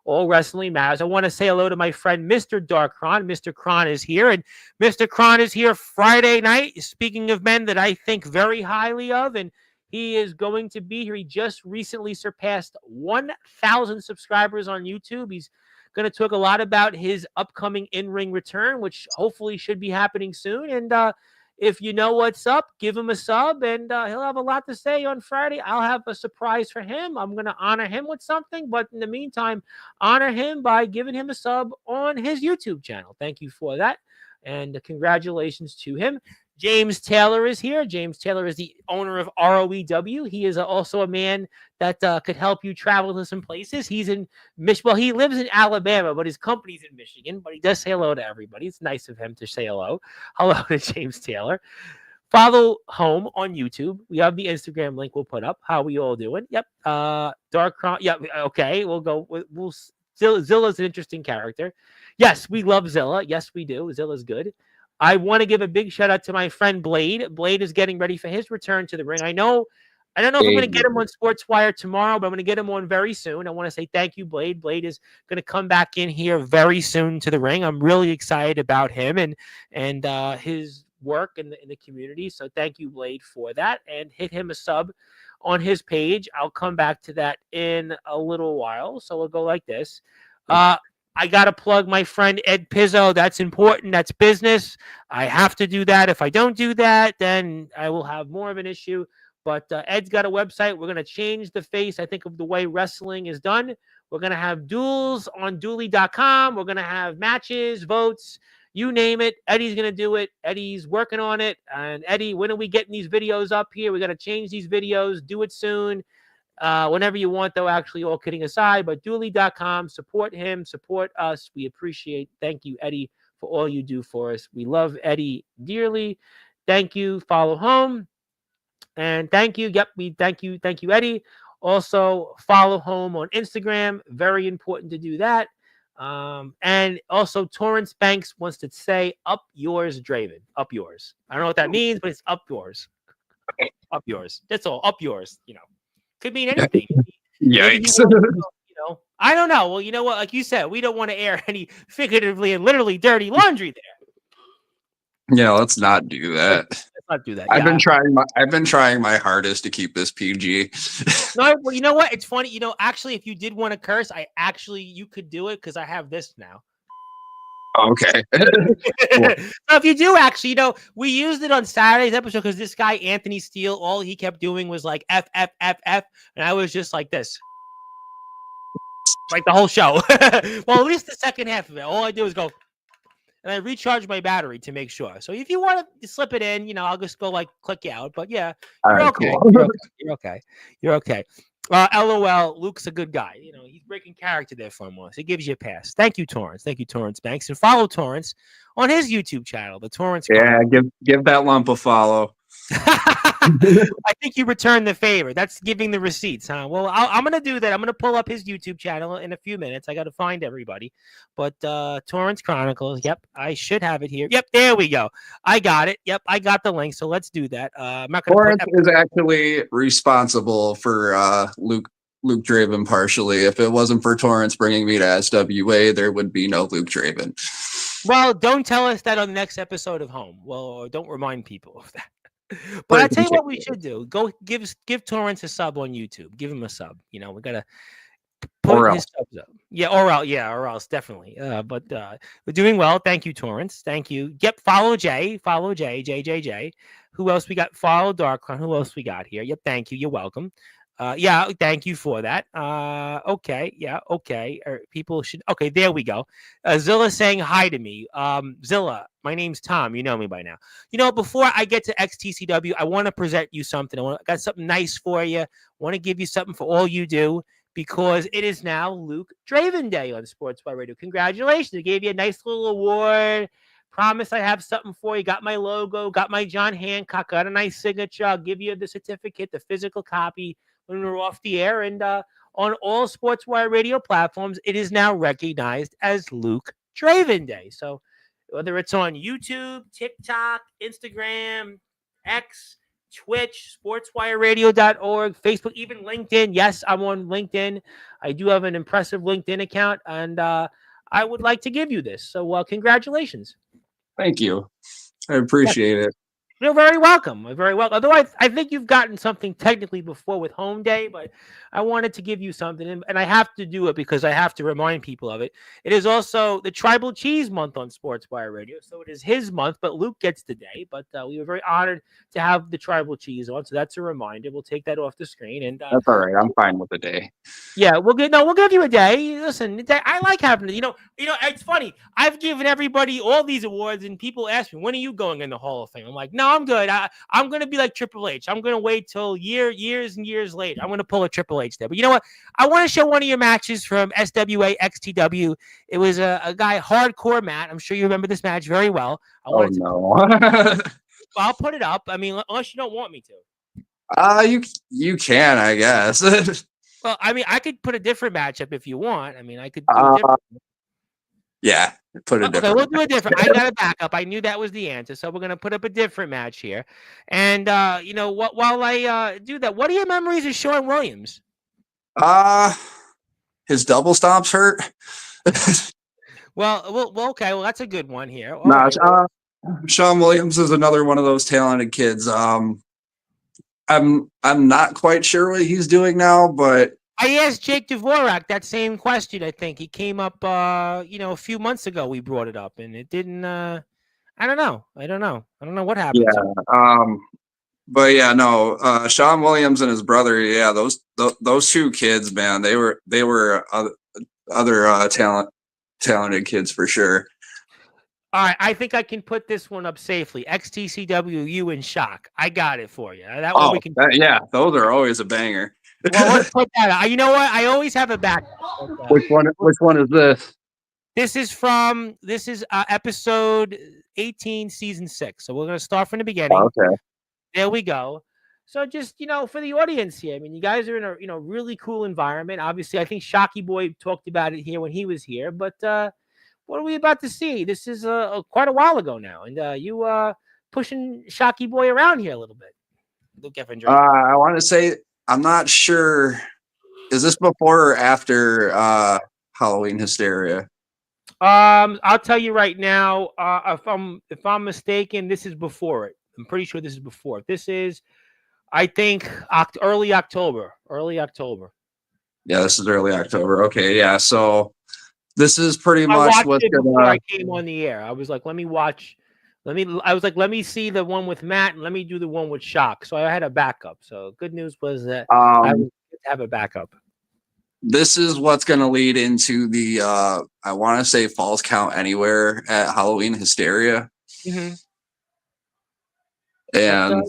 All wrestling matters. I want to say hello to my friend, Mr. Darkron. Mr. Kron is here, and Mr. Kron is here Friday night. Speaking of men that I think very highly of, and he is going to be here. He just recently surpassed 1,000 subscribers on YouTube. He's going to talk a lot about his upcoming in-ring return, which hopefully should be happening soon. And If you know what's up, give him a sub, and he'll have a lot to say on Friday. I'll have a surprise for him. I'm going to honor him with something, but in the meantime, honor him by giving him a sub on his YouTube channel. Thank you for that, and congratulations to him. James Taylor is here. James Taylor is the owner of ROEW. He is also a man that could help you travel to some places. He's in Michigan. Well, he lives in Alabama, but his company's in Michigan. But he does say hello to everybody. It's nice of him to say hello. Hello to James Taylor. Follow Home on YouTube. We have the Instagram link we'll put up. How we all doing? Yep. Dark Chron. Yep. Okay. We'll go. We'll Zilla's an interesting character. Yes, we love Zilla. Yes, we do. Zilla's good. I want to give a big shout out to my friend Blade. Blade is getting ready for his return to the ring. I don't know if I'm going to get him on Sportswire tomorrow, but I'm going to get him on very soon. I want to say thank you, Blade. Blade is going to come back in here very soon to the ring. I'm really excited about him and his work in the community. So thank you, Blade, for that. And hit him a sub on his page. I'll come back to that in a little while. So we'll go like this. I got to plug my friend Ed Pizzo. That's important. That's business. I have to do that. If I don't do that, then I will have more of an issue. But Ed's got a website. We're going to change the face, I think, of the way wrestling is done. We're going to have duels on dually.com. We're going to have matches, votes, you name it. Eddie's going to do it. Eddie's working on it. And Eddie, when are we getting these videos up here? We got to change these videos. Do it soon. Whenever you want, though, actually, all kidding aside, but dually.com, support him, support us. We appreciate. Thank you, Eddie, for all you do for us. We love Eddie dearly. Thank you. Follow Home. And thank you. Yep, we thank you. Thank you, Eddie. Also, follow Home on Instagram. Very important to do that. And also, Torrance Banks wants to say, up yours, Draven. Up yours. I don't know what that means, but it's up yours. Up yours. That's all. Up yours. Could mean anything. Maybe Yikes. I don't know. Well, you know what? Like you said, we don't want to air any figuratively and literally dirty laundry there. Yeah, let's not do that. Let's not do that. I've been trying my hardest to keep this PG. No, well, you know what? It's funny. Actually, if you did want to curse, you could do it because I have this now. Okay. So if you do actually, we used it on Saturday's episode because this guy, Anthony Steele, all he kept doing was like F, F, F, F. And I was just like this. Like the whole show. Well, at least the second half of it. All I do is go, and I recharge my battery to make sure. So if you want to slip it in, I'll just go like click out. But yeah, you're okay. Cool. You're okay. You're okay. LOL, Luke's a good guy. He's breaking character there for him once. It gives you a pass. Thank you, Torrance. Thank you, Torrance Banks. And follow Torrance on his YouTube channel, the Torrance. Yeah, give that lump a follow. I think you returned the favor. That's giving the receipts, huh? Well, I'm going to do that. I'm going to pull up his YouTube channel in a few minutes. I got to find everybody. But Torrance Chronicles, yep, I should have it here. Yep, there we go. I got it. Yep, I got the link. So let's do that. I'm not going Torrance is actually responsible for Luke Draven partially. If it wasn't for Torrance bringing me to SWA, there would be no Luke Draven. Well, don't tell us that on the next episode of Home. Well, don't remind people of that. But I tell you what we should do. Go give Torrance a sub on YouTube. Give him a sub. We gotta put his subs up. Yeah, or else definitely. But we're doing well. Thank you, Torrance. Thank you. Yep, follow Jay. Follow J. Who else we got? Follow Darkron. Who else we got here? Yep, thank you. You're welcome. Yeah, thank you for that. Okay, yeah, okay. People should. Okay, there we go. Zilla saying hi to me. Zilla, my name's Tom. You know me by now. Before I get to XTCW, I want to present you something. I got something nice for you. Want to give you something for all you do because it is now Luke Draven Day on Sportswire Radio. Congratulations! I gave you a nice little award. Promise I have something for you. Got my logo. Got my John Hancock. Got a nice signature. I'll give you the certificate, the physical copy when we're off the air. And on all Sportswire Radio platforms, it is now recognized as Luke Draven Day. So whether it's on YouTube, TikTok, Instagram, X, Twitch, sportswireradio.org, Facebook, even LinkedIn. Yes, I'm on LinkedIn. I do have an impressive LinkedIn account, and I would like to give you this. So congratulations. Thank you. I appreciate it. You're very welcome. Very welcome. Although I think you've gotten something technically before with Home Day, but I wanted to give you something, and I have to do it because I have to remind people of it. It is also the Tribal Cheese Month on Sportswire Radio, so it is his month, but Luke gets the day. But we were very honored to have the Tribal Cheese on, so that's a reminder. We'll take that off the screen, and That's all right. I'm fine with the day. yeah, we'll give you a day. Listen, I like having it's funny. I've given everybody all these awards, and people ask me, when are you going in the Hall of Fame? I'm like, no, I'm good. I'm gonna be like Triple H. I'm gonna wait till years and years later. I'm gonna pull a Triple H there. But you know what? I want to show one of your matches from SWA XTW. It was a guy, Hardcore Matt. I'm sure you remember this match very well. Oh no. I'll put it up. I mean, unless you don't want me to. You can, I guess. Well, I mean, I could put a different matchup if you want. I mean, I could do a different. Yeah, put a different. Okay, we'll do a different. I got a backup. I knew that was the answer, so we're gonna put up a different match here. And what? While I do that, what are your memories of Shawn Williams? His double stomps hurt. well, okay. Well, that's a good one here. Shawn Williams is another one of those talented kids. I'm not quite sure what he's doing now, but I asked Jake Dvorak that same question. I think he came up, a few months ago. We brought it up, and it didn't. I don't know. I don't know what happened. Yeah. But yeah, no. Shawn Williams and his brother. Yeah, those two kids, man. They were other talented kids for sure. All right, I think I can put this one up safely. XTCW, you and Shock. I got it for you. That one we can. Yeah, those are always a banger. Well, let's put that out. You know what? I always have a back. Which one is this? This is episode 18, season 6. So we're gonna start from the beginning. Okay. There we go. So just for the audience here, I mean, you guys are in a really cool environment. Obviously, I think Shocky Boy talked about it here when he was here, but what are we about to see? This is quite a while ago now, and you pushing Shocky Boy around here a little bit. Luke Effendry. I want to say I'm not sure. Is this before or after Halloween Hysteria? I'll tell you right now. If I'm mistaken, this is before it. I'm pretty sure this is before. This is, I think, early October. Early October. Yeah, this is early October. Okay, yeah. So this is pretty much what's before I came on the air. I was like, let me watch. Let me see the one with Matt and let me do the one with Shock. So I had a backup. So good news was that I would have a backup. This is what's going to lead into the I want to say Falls Count Anywhere at Halloween Hysteria. Mm-hmm. And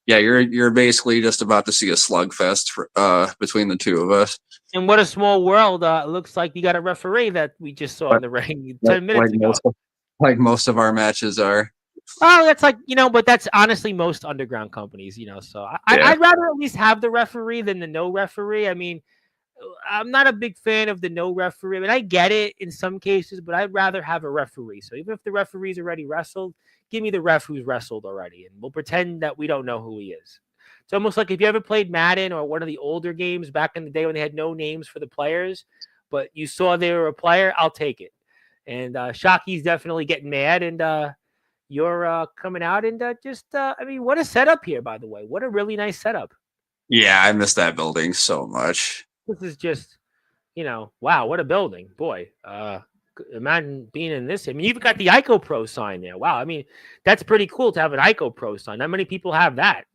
yeah, you're basically just about to see a slugfest between the two of us. And what a small world! It looks like you got a referee that we just saw in the ring 10 minutes ago. Like most of our matches are. Oh, that's but that's honestly most underground companies, So I'd rather at least have the referee than the no referee. I mean, I'm not a big fan of the no referee. I mean, I get it in some cases, but I'd rather have a referee. So even if the referee's already wrestled, give me the ref who's wrestled already, and we'll pretend that we don't know who he is. It's almost like if you ever played Madden or one of the older games back in the day when they had no names for the players, but you saw they were a player, I'll take it. And Shocky's definitely getting mad, and you're coming out, and I mean, what a setup here, by the way. What a really nice setup. Yeah, I miss that building so much. This is just, wow, what a building. Boy, imagine being in this. I mean, you've got the ICO Pro sign there. Wow, I mean, that's pretty cool to have an ICO Pro sign. Not many people have that.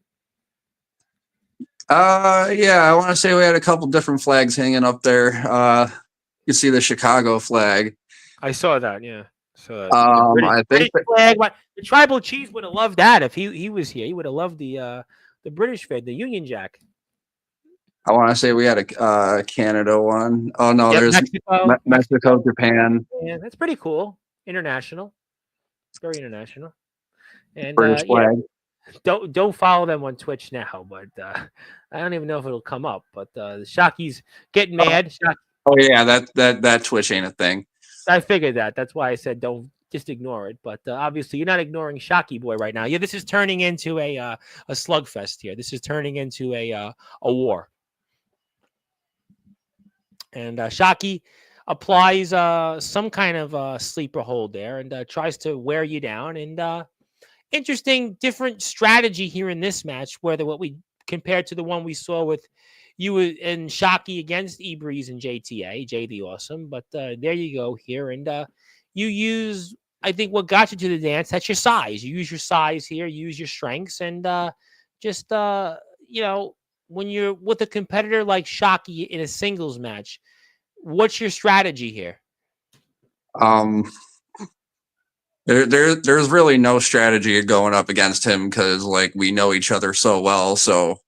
Yeah, I want to say we had a couple different flags hanging up there. You see the Chicago flag. I saw that, yeah. So I think flag. The Tribal Cheese would have loved that if he was here. He would have loved the British flag, the Union Jack. I want to say we had a Canada one. Oh no, there's Mexico, Japan. Yeah, that's pretty cool. International. It's very international. And British flag. Don't follow them on Twitch now, but I don't even know if it'll come up. But Shocky's getting mad. Oh yeah, that Twitch ain't a thing. I figured that. That's why I said don't just ignore it. But obviously, you're not ignoring Shocky Boy right now. Yeah, this is turning into a slugfest here. This is turning into a war. And Shocky applies some kind of sleeper hold there and tries to wear you down. And interesting, different strategy here in this match, whether what we compared to the one we saw with you and Shockey against Ebreeze and JTA, Jay the Awesome. But there you go here. And you use, I think, what got you to the dance, that's your size. You use your size here, use your strengths, and just, when you're with a competitor like Shockey in a singles match, what's your strategy here? Um, there's really no strategy going up against him because like we know each other so well. So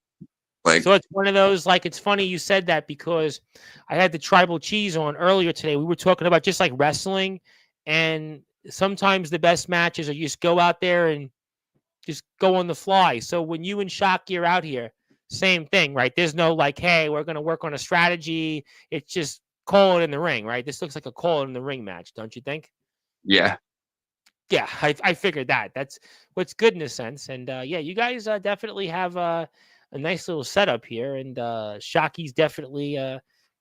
it's one of those, like, it's funny you said that because I had the Tribal Cheese on earlier today. We were talking about just like wrestling, and sometimes the best matches are you just go out there and just go on the fly. So when you and Shockey are out here, same thing, right? There's no like, hey, we're going to work on a strategy. It's just call it in the ring, right? This looks like a call it in the ring match, don't you think? yeah. Yeah, I figured that. That's what's good in a sense. And yeah, you guys definitely have a nice little setup here. And Shockey's definitely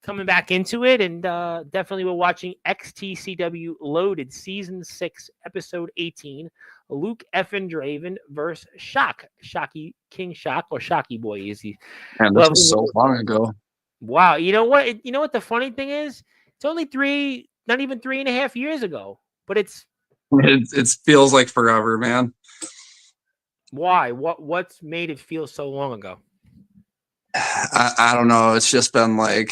coming back into it. And definitely we're watching XTCW Loaded Season 6, Episode 18. Luke effing Draven versus Shockey, King Shock, or Shockey Boy is he? And this was so long ago. Wow. You know what? You know what the funny thing is? It's only not even 3.5 years ago. But it feels like forever, man. Why? What's made it feel so long ago? I don't know. It's just been like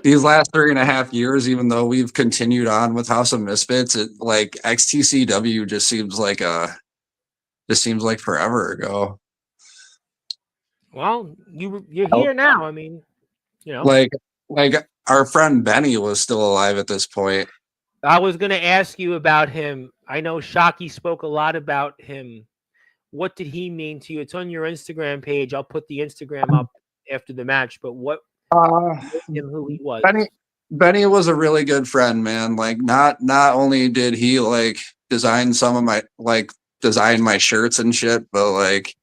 these last 3.5 years, even though we've continued on with House of Misfits, it like XTCW just seems like forever ago. Well, you're here now. I mean, like our friend Benny was still alive at this point. I was going to ask you about him. I know Shockey spoke a lot about him. What did he mean to you? It's on your Instagram page. I'll put the Instagram up after the match. But what him who he was? Benny was a really good friend, man. Like not only did he like design some of my design my shirts and shit, but like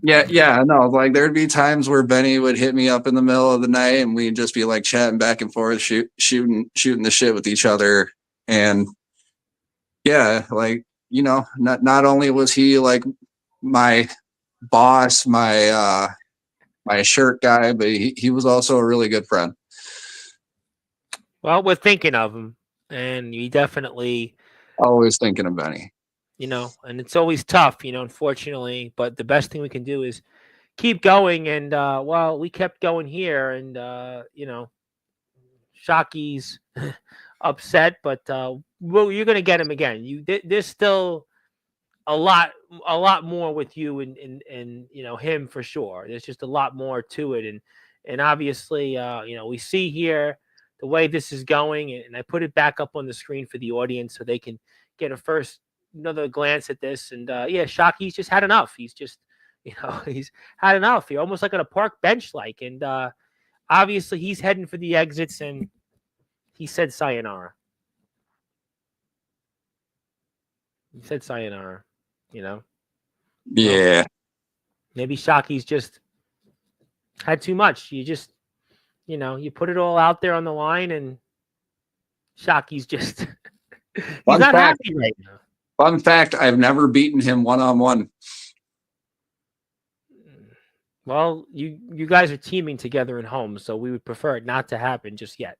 no, like there'd be times where Benny would hit me up in the middle of the night and we'd just be like chatting back and forth, shooting the shit with each other. And yeah, like, not only was he like my boss, my shirt guy, but he was also a really good friend. Well, we're thinking of him, and you definitely always thinking of Benny. And it's always tough, unfortunately. But the best thing we can do is keep going. And we kept going here, and Shockey's upset, but you're gonna get him again. There's still a lot more with you and him for sure. There's just a lot more to it, and obviously we see here the way this is going, and I put it back up on the screen for the audience so they can get another glance at this. And Shockey's just had enough. He's just he's had enough. He's almost like on a park bench, and obviously he's heading for the exits, and he said sayonara. He said sayonara. Yeah. Maybe Shockey's just had too much. You just, you put it all out there on the line, and Shockey's just he's not happy right now. Fun fact: I've never beaten him one-on-one. Well, you guys are teaming together in home, so we would prefer it not to happen just yet.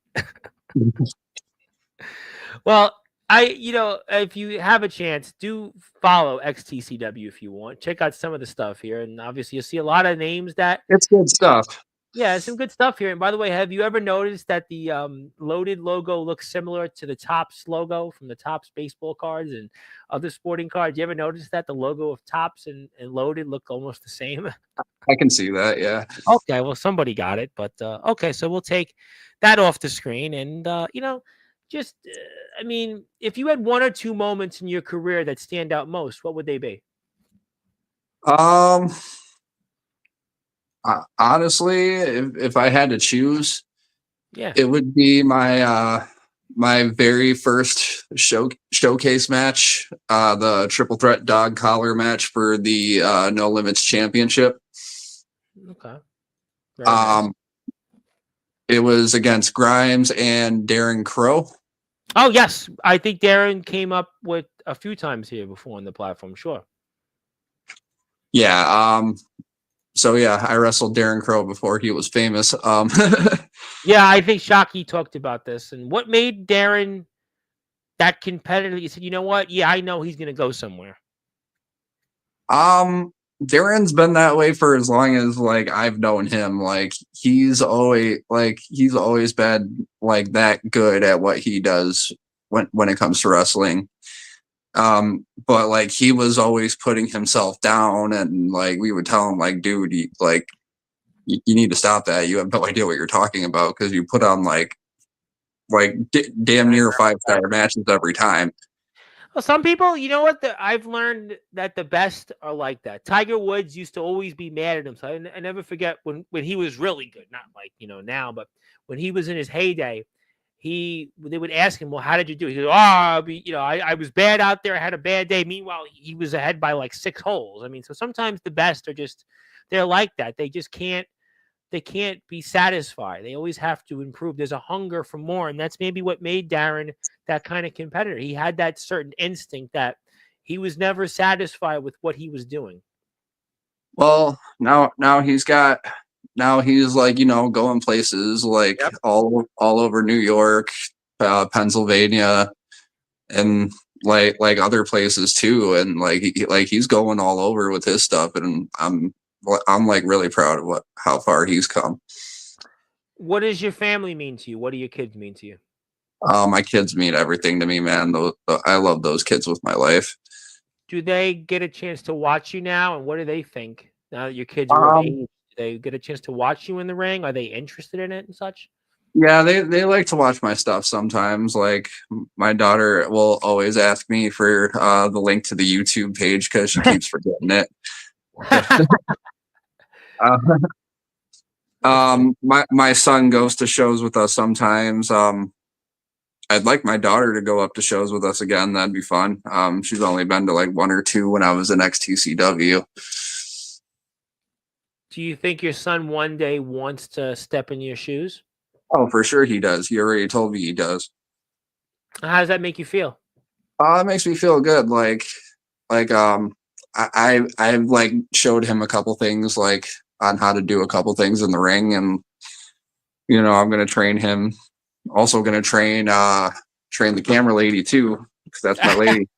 Well, if you have a chance, do follow XTCW if you want. Check out some of the stuff here, and obviously you'll see a lot of names that it's good stuff. Yeah, some good stuff here. And by the way, have you ever noticed that the Loaded logo looks similar to the Topps logo from the Topps baseball cards and other sporting cards? You ever notice that the logo of Topps and Loaded look almost the same? I can see that, yeah. Okay, well, somebody got it. But, okay, so we'll take that off the screen. And, I mean, if you had one or two moments in your career that stand out most, what would they be? Honestly, if I had to choose, it would be my my very first showcase match, the triple threat dog collar match for the No Limits Championship. Okay. It was against Grimes and Darren Crow. Oh yes, I think Darren came up with a few times here before on the platform. Sure. Yeah. So yeah, I wrestled Darren Crow before he was famous. Yeah, I think Shockey talked about this and what made Darren that competitive. You said, you know what? Yeah, I know he's going to go somewhere. um, Darren's been that way for as long as like I've known him. Like he's always been like that good at what he does when it comes to wrestling. But like he was always putting himself down, and like we would tell him like, dude, you need to stop that. You have no idea what you're talking about because you put on damn near 5-star matches every time. Well, some people, you know what? I've learned that the best are like that. Tiger Woods used to always be mad at him. So I never forget when he was really good, not like, now, but when he was in his heyday, they would ask him, well, how did you do? He goes, I was bad out there. I had a bad day. Meanwhile, he was ahead by like 6 holes. I mean, so sometimes the best are they're like that. They can't be satisfied. They always have to improve. There's a hunger for more, and that's maybe what made Darren that kind of competitor. He had that certain instinct that he was never satisfied with what he was doing. Well, now he's like going places like Yep. all over New York, Pennsylvania, and like other places too, and he's going all over with his stuff, and I'm like really proud of how far he's come. What does your family mean to you? What do your kids mean to you? My kids mean everything to me, man. I love those kids with my life. Do they get a chance to watch you now, and what do they think now that your kids are of Um, age? Do they get a chance to watch you in the ring? Are they interested in it and such? yeah, they like to watch my stuff sometimes. Like my daughter will always ask me for the link to the YouTube page because she keeps forgetting it. Uh, my son goes to shows with us sometimes. I'd like my daughter to go up to shows with us again. That'd be fun. She's only been to like one or two when I was in XTCW. Do you think your son one day wants to step in your shoes? Oh, for sure he does. He already told me he does. How does that make you feel? It makes me feel good. Like I've like showed him a couple things like on how to do a couple things in the ring, and I'm gonna train him. Also gonna train the camera lady too, because that's my lady.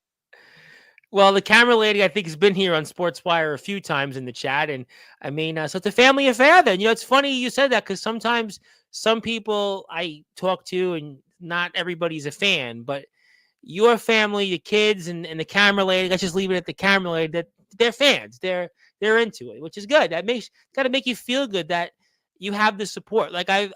Well, the camera lady, I think, has been here on Sportswire a few times in the chat, and I mean, so it's a family affair. Then it's funny you said that because sometimes some people I talk to, and not everybody's a fan, but your family, the kids, and the camera lady. Let's just leave it at the camera lady. That they're fans. They're into it, which is good. That makes got to make you feel good that you have the support. Like I've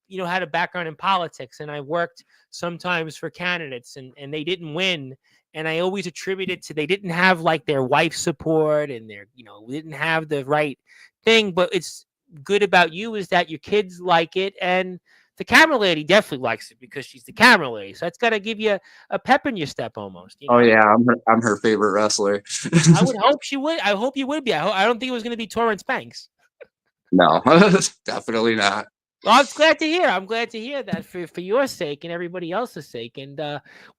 had a background in politics, and I worked sometimes for candidates, and they didn't win, and I always attribute it to they didn't have like their wife's support, and their didn't have the right thing. But it's good about you is that your kids like it, and the camera lady definitely likes it because she's the camera lady. So that's got to give you a pep in your step almost. Oh yeah, I'm her favorite wrestler. I would hope she would. I hope you would be. I don't think it was going to be Torrance Banks. No, definitely not. Well, I'm glad to hear. I'm glad to hear that for your sake and everybody else's sake. And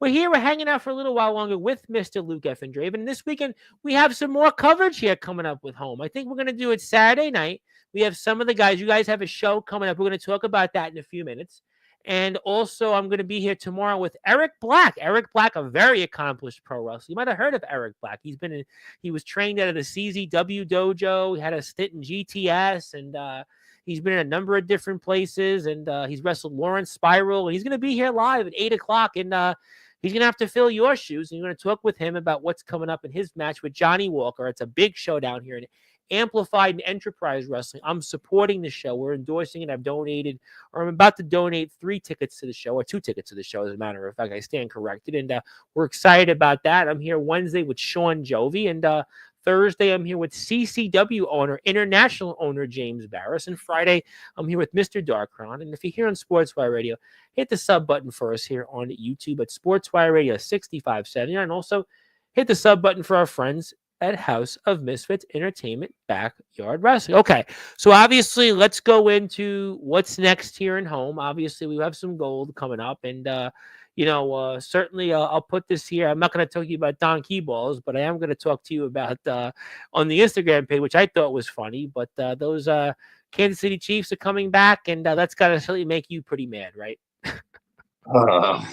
we're here. We're hanging out for a little while longer with Mr. Luke F. and Draven. And this weekend, we have some more coverage here coming up with Home. I think we're going to do it Saturday night. We have some of the guys. You guys have a show coming up. We're going to talk about that in a few minutes. And also, I'm going to be here tomorrow with Eric Black. Eric Black, a very accomplished pro wrestler. You might have heard of Eric Black. He was trained out of the CZW dojo. He had a stint in GTS, and he's been in a number of different places, and he's wrestled Lawrence Spiral. And he's going to be here live at 8:00, and he's going to have to fill your shoes. And you're going to talk with him about what's coming up in his match with Johnny Walker. It's a big show down here in Amplified and Enterprise Wrestling. I'm supporting the show. We're endorsing it. I've donated, or I'm about to donate 3 tickets to the show, or 2 tickets to the show, as a matter of fact. I stand corrected, and we're excited about that. I'm here Wednesday with Sean Jovi, and Thursday, I'm here with CCW owner, international owner James Barris. And Friday, I'm here with Mr. Darkron. And if you're here on Sportswire Radio, hit the sub button for us here on YouTube at Sportswire Radio 6579. And also hit the sub button for our friends at House of Misfits Entertainment Backyard Wrestling. Okay, so obviously, let's go into what's next here in Home. Obviously, we have some gold coming up. And, certainly I'll put this here. I'm not going to talk to you about donkey balls, but I am going to talk to you about on the Instagram page, which I thought was funny. But those Kansas City Chiefs are coming back, and that's got to certainly make you pretty mad, right? Uh,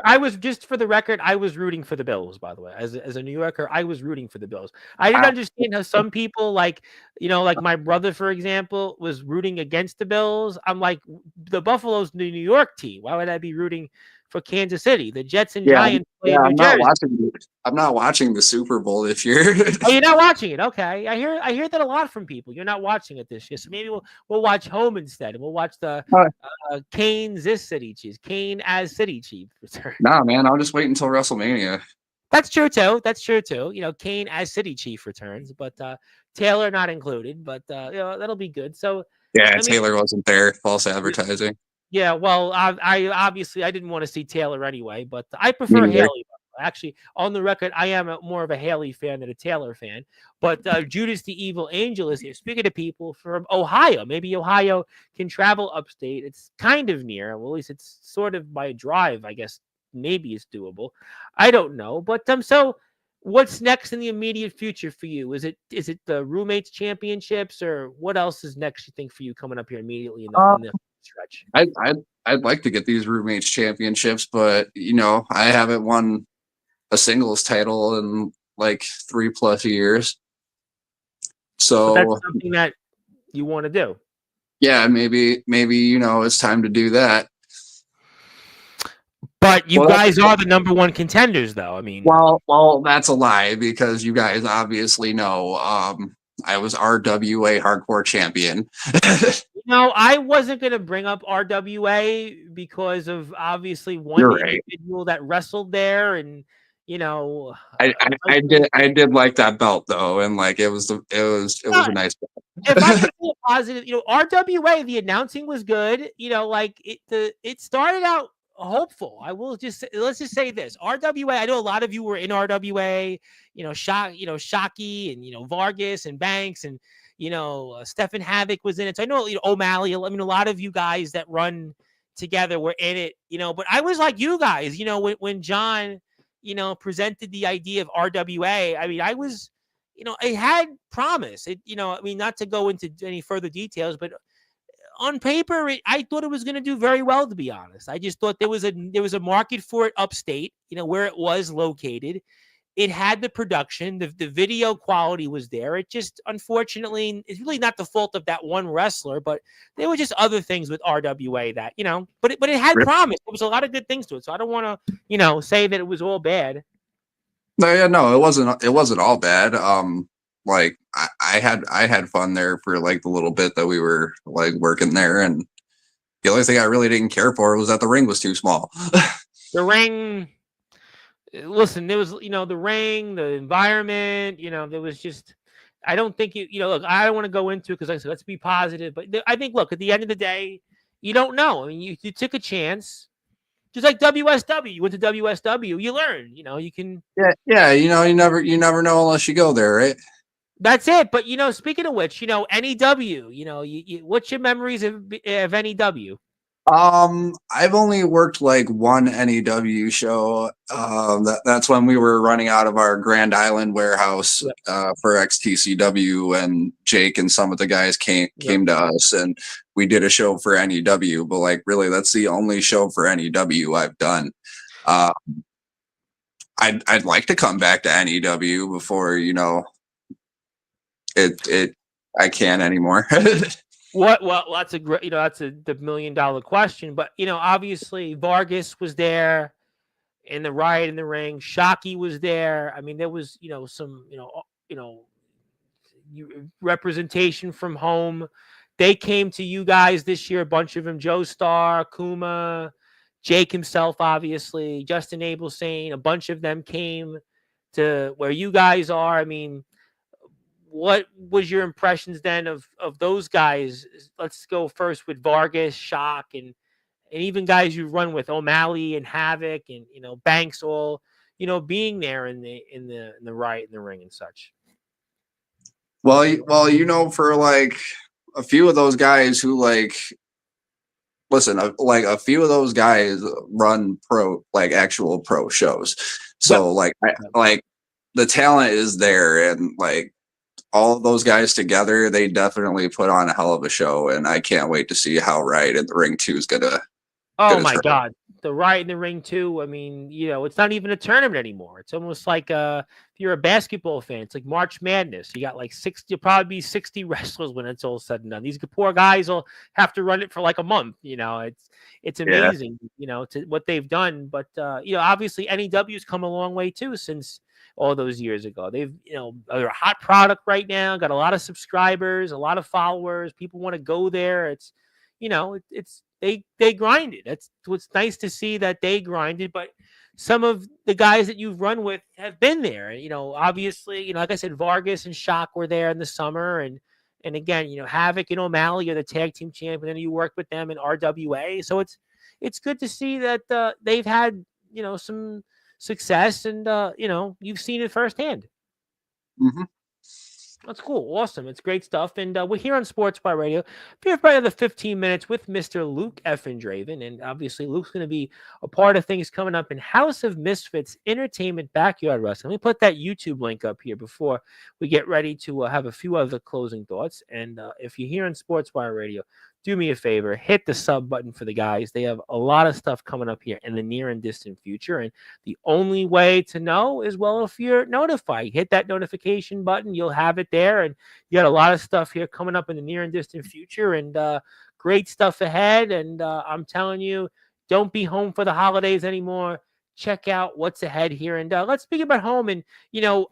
I was just for the record, I was rooting for the Bills, by the way. As a New Yorker, I was rooting for the Bills. I didn't understand how some people like my brother, for example, was rooting against the Bills. I'm like, the Buffalo's the New York team. Why would I be rooting for Kansas City? The Jets and Giants play in New Jersey. I'm not watching the Super Bowl this year. Oh, you're not watching it? Okay, I hear that a lot from people. You're not watching it this year, so maybe we'll watch home instead, and we'll watch the Kane's this City Chiefs. Kane as City Chief return. Nah, man, I'll just wait until WrestleMania. That's true too. That's true too. Kane as City Chief returns, but Taylor not included. But that'll be good. So yeah, Taylor wasn't there. False advertising. Yeah, well, I obviously I didn't want to see Taylor anyway, but I prefer Haley. Actually, on the record, I am more of a Haley fan than a Taylor fan. But Judas the Evil Angel is here. Speaking of people from Ohio, maybe Ohio can travel upstate. It's kind of near. Well, at least it's sort of by drive, I guess. Maybe it's doable. I don't know. But so what's next in the immediate future for you? Is it the roommates championships, or what else is next, you think, for you coming up here immediately in the stretch? I'd like to get these roommates championships, but I haven't won a singles title in like 3+ years. So that's something that you want to do. Yeah, maybe it's time to do that. But you guys are the number one contenders, though. I mean, well, that's a lie, because you guys obviously know I was RWA hardcore champion. I wasn't going to bring up RWA because of obviously one individual that wrestled there, and I did like that belt though, and like it was a nice belt. If I could be positive, RWA, the announcing was good. It started out hopeful. Let's just say this: RWA. I know a lot of you were in RWA. Shockey, and Vargas and Banks, and Stephen Havoc was in it. So I know O'Malley. I mean, a lot of you guys that run together were in it. But I was like you guys. When John presented the idea of RWA, I mean, I was, it had promise. Not to go into any further details, but on paper, I thought it was going to do very well, to be honest. I just thought there was a market for it upstate, where it was located. It had the production, the video quality was there. It just, unfortunately, it's really not the fault of that one wrestler, but there were just other things with RWA that, but it had promise. There was a lot of good things to it. So I don't want to, say that it was all bad. No, it wasn't all bad. Like I had fun there for like the little bit that we were like working there, and the only thing I really didn't care for was that the ring was too small. The ring. Listen, there was, the ring, the environment, there was just, I don't think look, I don't want to go into it because I said, let's be positive. But I think, look, at the end of the day, you don't know. I mean, you took a chance. Just like WSW, you went to WSW, you learn, you can. Yeah. You never know unless you go there, right? That's it. But, speaking of which, NEW, what's your memories of NEW? I've only worked like one NEW show. That's when we were running out of our Grand Island warehouse for XTCW, and Jake and some of the guys came to us, and we did a show for NEW. But like, really, that's the only show for NEW I've done. I'd like to come back to NEW before I can't anymore. What? Well, that's a great. That's the $1 million question. But obviously Vargas was there in the riot in the ring. Shockey was there. I mean, there was some representation from home. They came to you guys this year. A bunch of them: Joe Starr, Kuma, Jake himself, obviously, Justin Abelsane. A bunch of them came to where you guys are. I mean, what was your impressions then of those guys? Let's go first with Vargas, Shock, and even guys you run with, O'Malley and Havoc, and Banks, all being there in the riot in the ring and such. Well, for like a few of those guys who like listen, like a few of those guys run actual pro shows. So like the talent is there, and like all of those guys together, they definitely put on a hell of a show, and I can't wait to see how Riot in the Ring 2 is gonna. Oh my God, the Riot in the Ring 2. I mean, it's not even a tournament anymore. It's almost like if you're a basketball fan, it's like March Madness. You got like 60, you'll probably be 60 wrestlers when it's all said and done. These poor guys will have to run it for like a month. It's amazing, to what they've done. But obviously NEW's come a long way too since all those years ago. They've, they're a hot product right now. Got a lot of subscribers, a lot of followers. People want to go there. It's they grinded. That's what's nice to see, that they grinded. But some of the guys that you've run with have been there. Obviously, like I said, Vargas and Shock were there in the summer, and again, Havoc and O'Malley are the tag team champion, and you worked with them in RWA. So it's good to see that they've had some success, and you've seen it firsthand. Mm-hmm. That's cool. Awesome. It's great stuff. And we're here on Sportswire Radio. Here for another 15 minutes with Mr. Luke Effin Draven. And obviously, Luke's going to be a part of things coming up in House of Misfits Entertainment Backyard Wrestling. Let me put that YouTube link up here before we get ready to have a few other closing thoughts. And if you're here on Sportswire Radio, do me a favor, hit the sub button for the guys. They have a lot of stuff coming up here in the near and distant future. And the only way to know is, well, if you're notified, hit that notification button. You'll have it there. And you got a lot of stuff here coming up in the near and distant future, and great stuff ahead. And I'm telling you, don't be home for the holidays anymore. Check out what's ahead here. And let's speak about home and,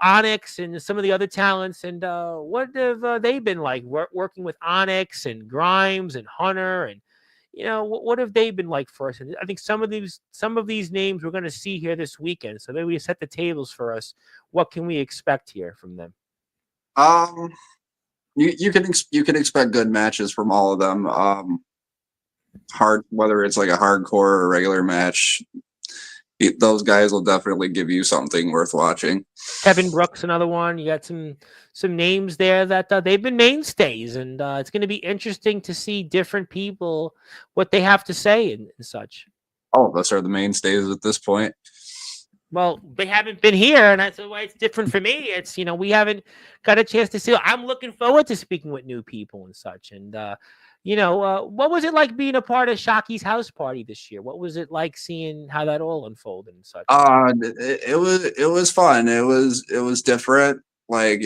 Onyx and some of the other talents. And what have they been like working with Onyx and Grimes and Hunter? And, what have they been like for us? And I think some of these names we're going to see here this weekend. So maybe we set the tables for us. What can we expect here from them? You can expect good matches from all of them. Whether it's like a hardcore or a regular match, those guys will definitely give you something worth watching. Kevin Brooks, another one. You got some names there that they've been mainstays, and it's going to be interesting to see different people, what they have to say and such. All of us are the mainstays at this point. Well, they haven't been here, and that's why it's different for me. It's, we haven't got a chance to see. I'm looking forward to speaking with new people and such. And, what was it like being a part of Shocky's house party this year? What was it like seeing how that all unfolded and such? It was fun. It was different. Like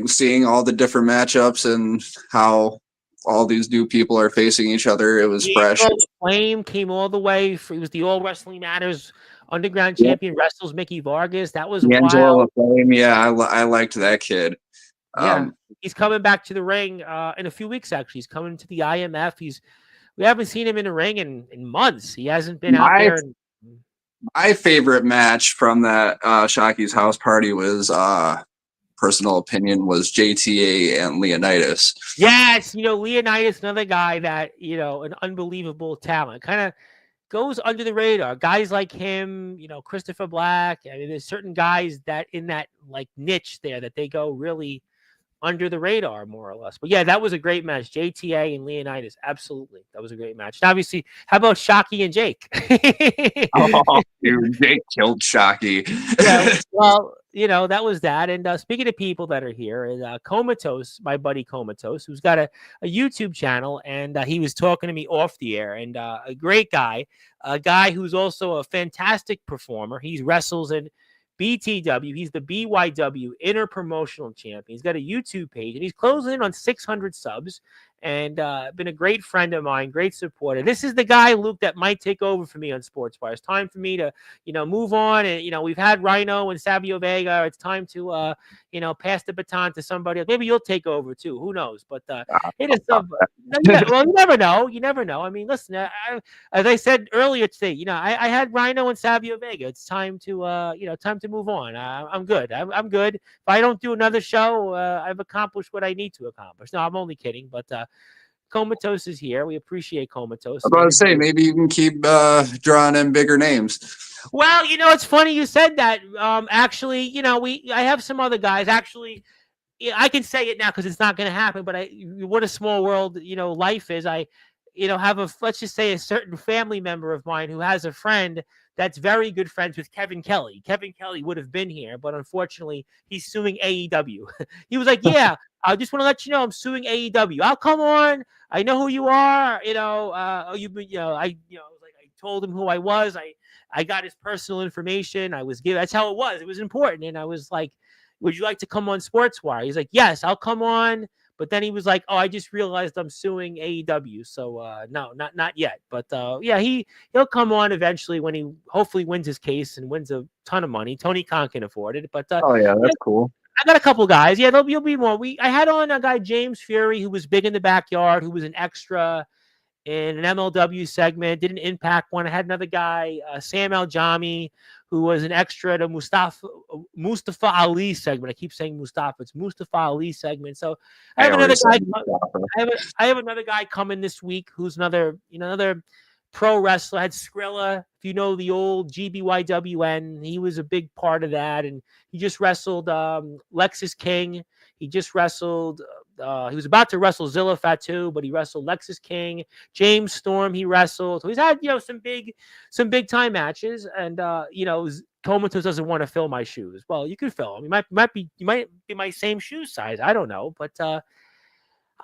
seeing all the different matchups and how all these new people are facing each other. It was fresh. Flame came all the way. It was the All Wrestling Matters Underground champion, wrestles Mickey Vargas. That was wild. Flame. Yeah, I liked that kid. Yeah, he's coming back to the ring in a few weeks. Actually, he's coming to the IMF. We haven't seen him in the ring in months. He hasn't been out there. My favorite match from that Shocky's house party was personal opinion was JTA and Leonidas. Yes, Leonidas, another guy that an unbelievable talent. Kind of goes under the radar. Guys like him, Christopher Black. I mean, there's certain guys that in that like niche there that they go really under the radar, more or less. But yeah, that was a great match. JTA and Leonidas, absolutely, that was a great match. And obviously, how about Shocky and Jake? Oh, dude, Jake killed Shocky. Yeah, well, that was that. And speaking of people that are here, is Comatose, my buddy Comatose, who's got a YouTube channel, and he was talking to me off the air, and a great guy, a guy who's also a fantastic performer. He wrestles in BTW. He's the BYW Interpromotional Champion. He's got a YouTube page, and he's closing in on 600 subs, and been a great friend of mine, great supporter. This is the guy, Luke, that might take over for me on Sportswire. It's time for me to, move on. And, we've had Rhino and Savio Vega. It's time to, pass the baton to somebody else. Maybe you'll take over too. Who knows? But hit us up. Well, you never know. You never know. I mean, listen, as I said earlier today, I had Rhino and Savio Vega. It's time to, time to move on. I'm good. I'm good. If I don't do another show, I've accomplished what I need to accomplish. No, I'm only kidding. But Comatose is here. We appreciate Comatose. I was about to say, maybe you can keep drawing in bigger names. Well, it's funny you said that. Actually, I have some other guys. Actually, I can say it now because it's not going to happen. But what a small world, life is. have let's just say a certain family member of mine who has a friend that's very good friends with Kevin Kelly. Kevin Kelly would have been here, but unfortunately, he's suing AEW. He was like, "Yeah, I just want to let you know I'm suing AEW. I'll come on. I know who you are. I told him who I was. I got his personal information. I was given. That's how it was. It was important, and I was like, would you like to come on Sportswire? He's like, yes, I'll come on. But then he was like, "Oh, I just realized I'm suing AEW, so no, not yet." But yeah, he'll come on eventually when he hopefully wins his case and wins a ton of money. Tony Khan can afford it, but Oh yeah, that's cool. I got a couple guys. Yeah, you'll be more. I had on a guy James Fury who was big in the backyard, who was an extra in an MLW segment, did an Impact one. I had another guy, Sam Aljami, who was an extra at a Mustafa Ali segment. I keep saying Mustafa. It's Mustafa Ali segment. So I have another guy. I have another guy coming this week who's another pro wrestler. I had Skrilla, if you know the old GBYWN. He was a big part of that, and he just wrestled Lexus King. He just wrestled. He was about to wrestle Zilla Fatu, but he wrestled Lexus King, James Storm. He wrestled. So he's had some big time matches, and Comatose doesn't want to fill my shoes. Well, you can fill them. You might be my same shoe size. I don't know, but all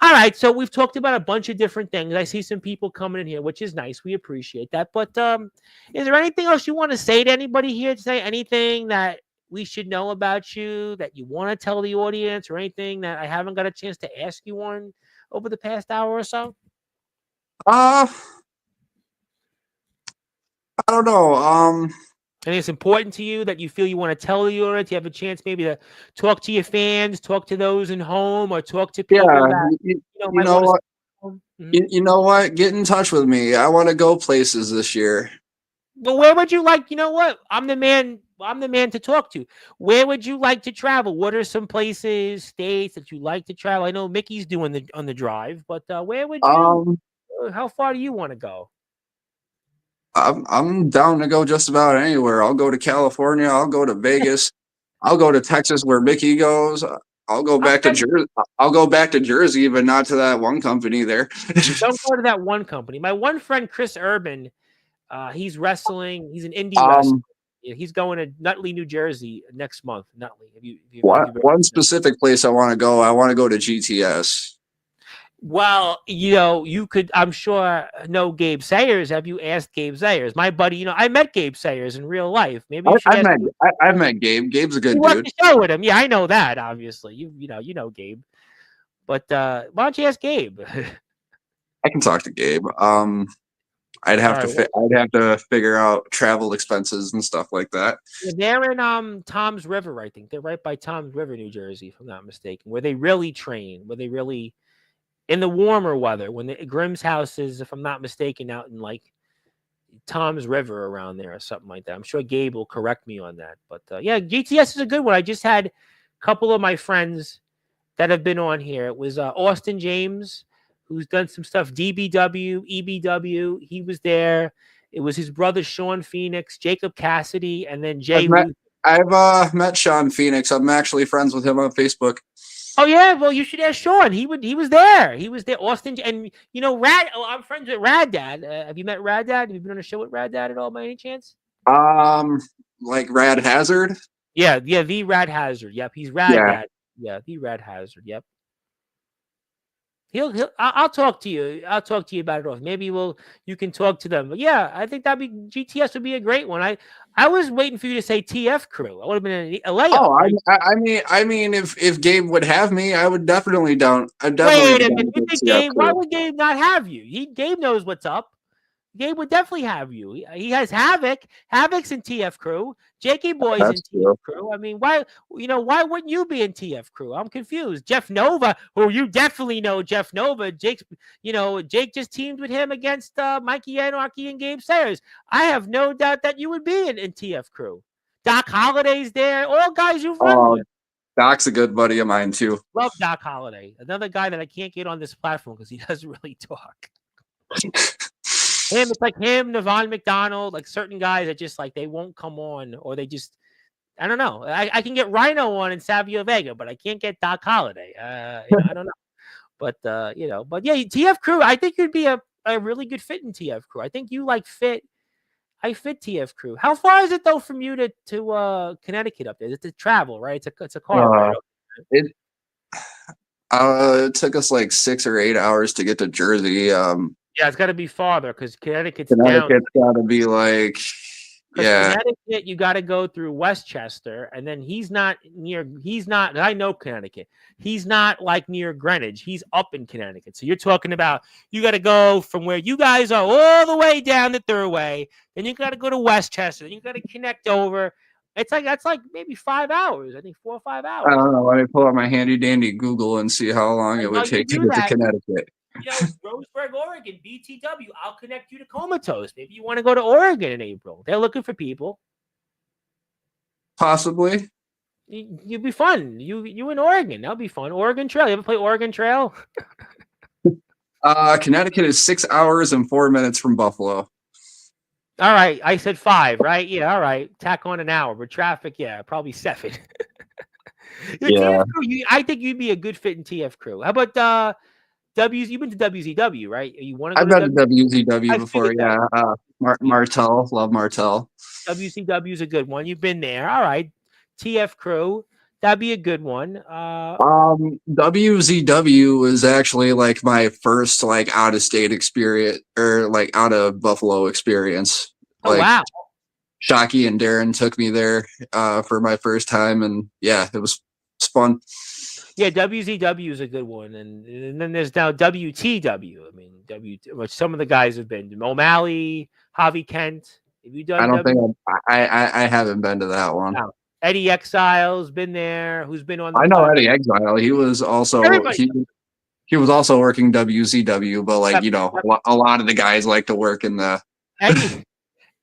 right. So we've talked about a bunch of different things. I see some people coming in here, which is nice. We appreciate that. But is there anything else you want to say to anybody here today? Anything that we should know about you that you want to tell the audience, or anything that I haven't got a chance to ask you on over the past hour or so? I don't know. And it's important to you that you feel you want to tell the audience. You have a chance maybe to talk to your fans, talk to those in home, or talk to people that you know what? You know what? Get in touch with me. I want to go places this year. Well, where would you like? You know what? I'm the man to talk to. Where would you like to travel? What are some places, states that you like to travel? I know Mickey's doing on the drive, but where would you? How far do you want to go? I'm down to go just about anywhere. I'll go to California. I'll go to Vegas. I'll go to Texas where Mickey goes. I'll go back to Jersey. I'll go back to Jersey, but not to that one company there. Don't go to that one company. My one friend Chris Urban. He's wrestling. He's an indie wrestler. He's going to Nutley, New Jersey next month. Nutley. One specific place I want to go. I want to go to GTS. Well, you could, I'm sure, know Gabe Sayers. Have you asked Gabe Sayers? My buddy, I met Gabe Sayers in real life. Maybe I've met Gabe. Gabe's a good dude. You the show with him. Yeah, I know that. Obviously, you know Gabe. But why don't you ask Gabe? I can talk to Gabe. I'd have to figure out travel expenses and stuff like that. Yeah, they're in Tom's River, I think. They're right by Tom's River, New Jersey, if I'm not mistaken, where they really train, where they really in the warmer weather, when the Grimm's house is, if I'm not mistaken, out in like Tom's River around there or something like that. I'm sure Gabe will correct me on that. But yeah, GTS is a good one. I just had a couple of my friends that have been on here. It was Austin James, who's done some stuff, DBW, EBW. He was there. It was his brother, Sean Phoenix, Jacob Cassidy, and then Jay. I've met Sean Phoenix. I'm actually friends with him on Facebook. Oh, yeah. Well, you should ask Sean. He was there. He was there. Austin. And, Rad. Oh, I'm friends with Rad Dad. Have you met Rad Dad? Have you been on a show with Rad Dad at all by any chance? Like Rad Hazard? Yeah. The Rad Hazard. Yep. He's Rad Dad. Yeah. The Rad Hazard. Yep. I'll talk to you. I'll talk to you about it. Maybe you can talk to them. But yeah, I think GTS would be a great one. I was waiting for you to say TF Crew. I would have been a layup. Oh, right? I mean, if Gabe would have me, I would definitely down. Wait a minute, Gabe. Why would Gabe not have you? Gabe knows what's up. Gabe would definitely have you. He has Havoc. Havoc's in TF Crew. Jk Boy's in TF Crew. I mean, why wouldn't you be in TF Crew? I'm confused. Jeff Nova, who you definitely know Jeff Nova. Jake just teamed with him against Mikey Anarchy and Gabe Sayers. I have no doubt that you would be in TF Crew. Doc Holliday's there. All guys you've run with. Doc's a good buddy of mine, too. Love Doc Holliday. Another guy that I can't get on this platform because he doesn't really talk. It's like him, Navon McDonald, like certain guys that just like they won't come on, or they just, I don't know. I can get Rhino on and Savio Vega, but I can't get Doc Holliday. I don't know. But yeah, TF Crew, I think you'd be a a really good fit in TF Crew. I think you like fit. I fit TF Crew. How far is it though from you to Connecticut up there? It's a travel, right? It's a car ride. It it took us like 6 or 8 hours to get to Jersey. Yeah, it's got to be farther because Connecticut's down. Connecticut's got to be like, yeah. Connecticut, you got to go through Westchester, and then he's not. I know Connecticut. He's not like near Greenwich. He's up in Connecticut. So you're talking about you got to go from where you guys are all the way down the Thruway. Then you got to go to Westchester. Then you got to connect over. That's like maybe 5 hours. I think 4 or 5 hours. I don't know. Let me pull out my handy dandy Google and see how long it would take to get to Connecticut. Roseburg, Oregon, BTW. I'll connect you to Comatose. Maybe you want to go to Oregon in April. They're looking for people. Possibly. You'd be fun. You in Oregon. That'll be fun. Oregon Trail. You ever play Oregon Trail? Connecticut is 6 hours and 4 minutes from Buffalo. All right. I said 5, right? Yeah, all right. Tack on an hour. But traffic, yeah, probably 7. Yeah. I think you'd be a good fit in TF Crew. How about you've been to WZW, right? You want to go I've been to WZW before, yeah. Martel, love Martel. WCW is a good one. You've been there. All right. TF Crew, that'd be a good one. WZW was actually like my first like out of state experience or like out of Buffalo experience. Oh, wow. Shockey and Darren took me there for my first time, and yeah, it was fun. Yeah, WZW is a good one, and then there's now WTW. I mean, which some of the guys have been. O'Malley, Javi Kent. Have you done? I don't think I haven't been to that one. No. Eddie Exile's been there. Who's been on? I know Eddie Exile. He was also he was also working WCW, but like a lot of the guys like to work in the.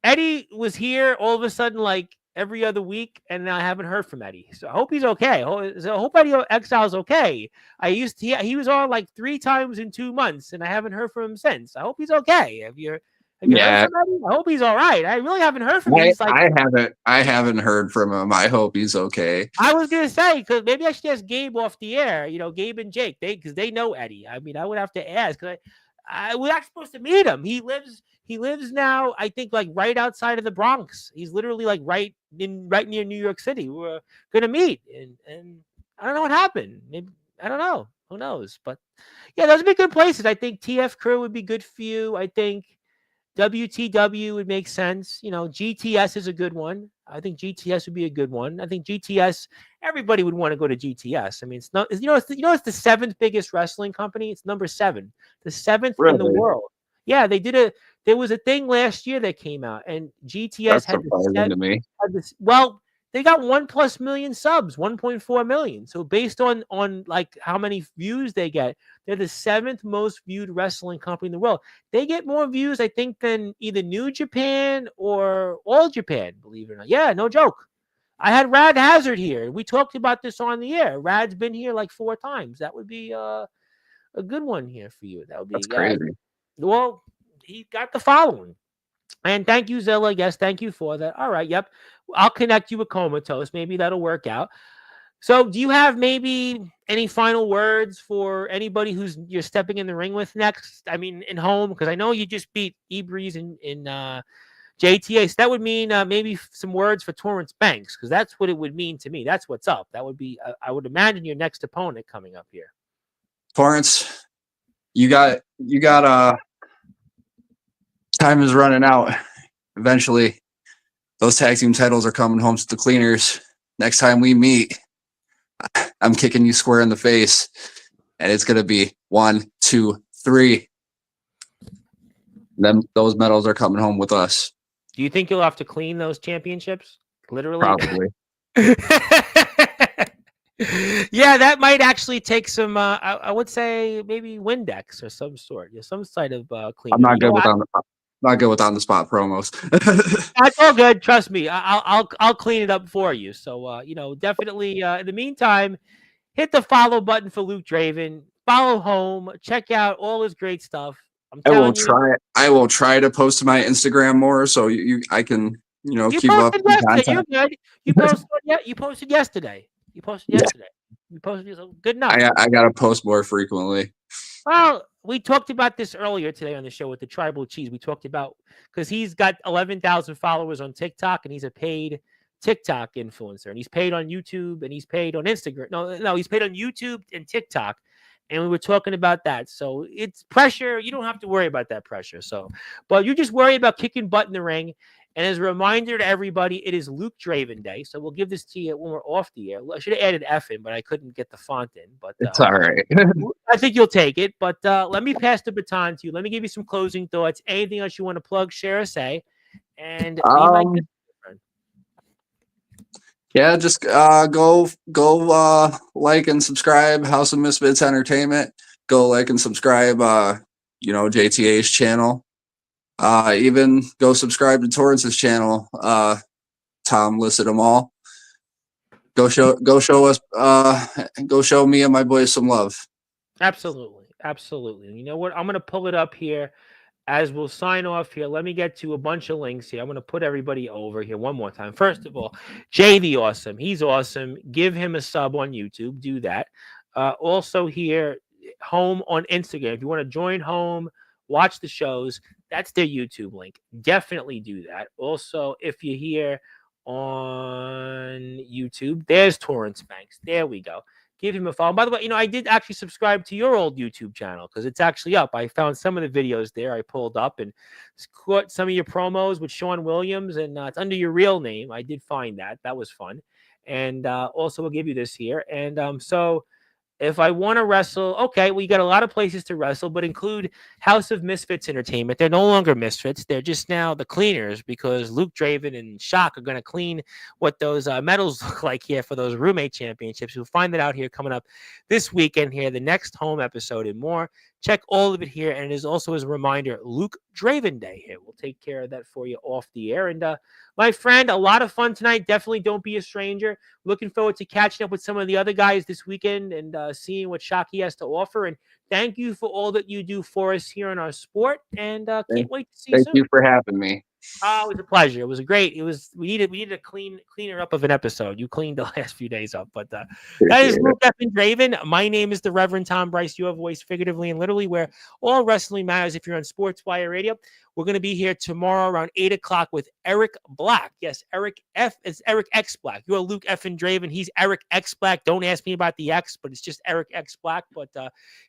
Eddie was here all of a sudden, like every other week, and I haven't heard from Eddie. So I hope he's okay. I hope Eddie Exile's okay. He was on like 3 times in 2 months, and I haven't heard from him since. I hope he's okay. Have you heard from Eddie? I hope he's all right. I really haven't heard from him. I haven't heard from him. I hope he's okay. I was gonna say because maybe I should ask Gabe off the air. Gabe and Jake, because they know Eddie. I mean, I would have to ask because we're not supposed to meet him. He lives now, I think, like right outside of the Bronx. He's literally like right near New York City. We're gonna meet, and I don't know what happened. Maybe I don't know. Who knows? But yeah, those would be good places. I think TF Crew would be good for you. I think WTW would make sense. GTS is a good one. I think GTS would be a good one. I think GTS, everybody would want to go to GTS. I mean, it's not. It's the 7th biggest wrestling company. It's number 7, the 7th in the world. Yeah, there was a thing last year that came out, and GTS had well, they got 1+ million subs, 1.4 million. So based on like how many views they get, they're the 7th most viewed wrestling company in the world. They get more views, I think, than either New Japan or All Japan, believe it or not. Yeah, no joke. I had Rad Hazard here. We talked about this on the air. Rad's been here like 4 times. That would be a good one here for you. That would be crazy. Well, he got the following. And thank you, Zilla. Yes, thank you for that. All right, yep. I'll connect you with Comatose. Maybe that'll work out. So do you have maybe any final words for anybody you're stepping in the ring with next? I mean, in home, because I know you just beat Ebreeze in JTA. So that would mean maybe some words for Torrance Banks, because that's what it would mean to me. That's what's up. That would be, I would imagine, your next opponent coming up here. Torrance, you got time is running out. Eventually, those tag team titles are coming home to the Cleaners. Next time we meet, I'm kicking you square in the face, and it's gonna be 1, 2, 3. Then those medals are coming home with us. Do you think you'll have to clean those championships? Literally, probably. Yeah, that might actually take some. I would say maybe Windex or some sort. Some side of cleaning. I'm not good with on the spot promos. That's all good. Trust me. I'll clean it up for you. So definitely. In the meantime, hit the follow button for Luke Draven. Follow home. Check out all his great stuff. I will try to post to my Instagram more, so I can keep up. You're good. You posted yesterday. You posted yesterday. You posted. Good enough. I gotta post more frequently. Well, we talked about this earlier today on the show with the tribal cheese. We talked about because he's got 11,000 followers on TikTok and he's a paid TikTok influencer, and he's paid on YouTube and he's paid on Instagram. No, he's paid on YouTube and TikTok. And we were talking about that. So it's pressure. You don't have to worry about that pressure. So, but you just worry about kicking butt in the ring. And as a reminder to everybody, it is Luke Draven Day. So we'll give this to you when we're off the air. I should have added F in, but I couldn't get the font in. But It's all right. I think you'll take it. But let me pass the baton to you. Let me give you some closing thoughts. Anything else you want to plug, share, or say? And be my guest, friend. Yeah, just go like and subscribe House of Misfits Entertainment. Go like and subscribe JTA's channel. Even go subscribe to Torrance's channel. Tom listed them all. Go show us go show me and my boys some love. Absolutely. You know what? I'm gonna pull it up here as we'll sign off here. Let me get to a bunch of links here. I'm going to put everybody over here one more time. First of all, Jay the Awesome. He's awesome. Give him a sub on YouTube. Do that. Also here, Home on Instagram. If you want to join Home, watch the shows, that's their YouTube link. Definitely do that. Also, if you're here on YouTube, there's Torrance Banks. There we go. Give him a follow. By the way, I did actually subscribe to your old YouTube channel because it's actually up. I found some of the videos there. I pulled up and caught some of your promos with Sean Williams, and it's under your real name. I did find that. That was fun. And also, we'll give you this here. And so if I want to wrestle, okay, well, you got a lot of places to wrestle, but include House of Misfits Entertainment. They're no longer Misfits. They're just now the cleaners because Luke Draven and Shock are going to clean what those medals look like here for those roommate championships. You'll find that out here coming up this weekend here, the next Home episode and more. Check all of it here. And it is also as a reminder, Luke Draven Day here. We'll take care of that for you off the air. And my friend, a lot of fun tonight. Definitely don't be a stranger. Looking forward to catching up with some of the other guys this weekend and seeing what Shockey has to offer. And thank you for all that you do for us here in our sport. And can't wait to see you soon. Thank you for having me. Oh, it was a pleasure. It was we needed a cleaner up of an episode. You cleaned the last few days up, but that is Luke F. Draven. My name is the Reverend Tom Bryce. Your voice, figuratively and literally, where all wrestling matters. If you're on Sportswire Radio, we're going to be here tomorrow around 8:00 with Eric Black. Yes, Eric F. It's Eric X Black. You're Luke F. Draven. He's Eric X Black. Don't ask me about the X, but it's just Eric X Black. But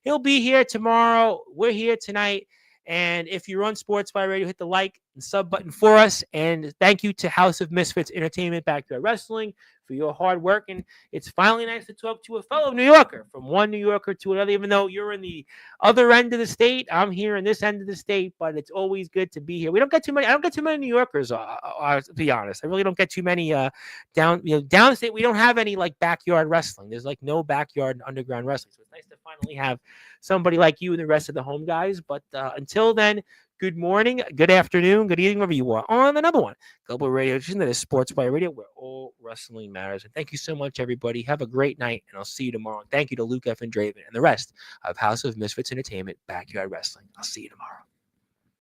he'll be here tomorrow. We're here tonight. And if you're on Sportswire Radio, hit the like and sub button for us. And thank you to House of Misfits Entertainment, Backyard Wrestling, for your hard work. And it's finally nice to talk to a fellow New Yorker, from one New Yorker to another. Even though you're in the other end of the state, I'm here in this end of the state. But it's always good to be here. We don't get too many. I don't get too many New Yorkers. To be honest, I really don't get too many downstate. We don't have any like backyard wrestling. There's like no backyard underground wrestling. So it's nice to finally have somebody like you and the rest of the home guys. But until then, good morning, good afternoon, good evening, wherever you are on another one. Global radio station that is Sportswire Radio, where all wrestling matters. And thank you so much, everybody. Have a great night, and I'll see you tomorrow. And thank you to Luke F. Draven and the rest of House of Misfits Entertainment, Backyard Wrestling. I'll see you tomorrow.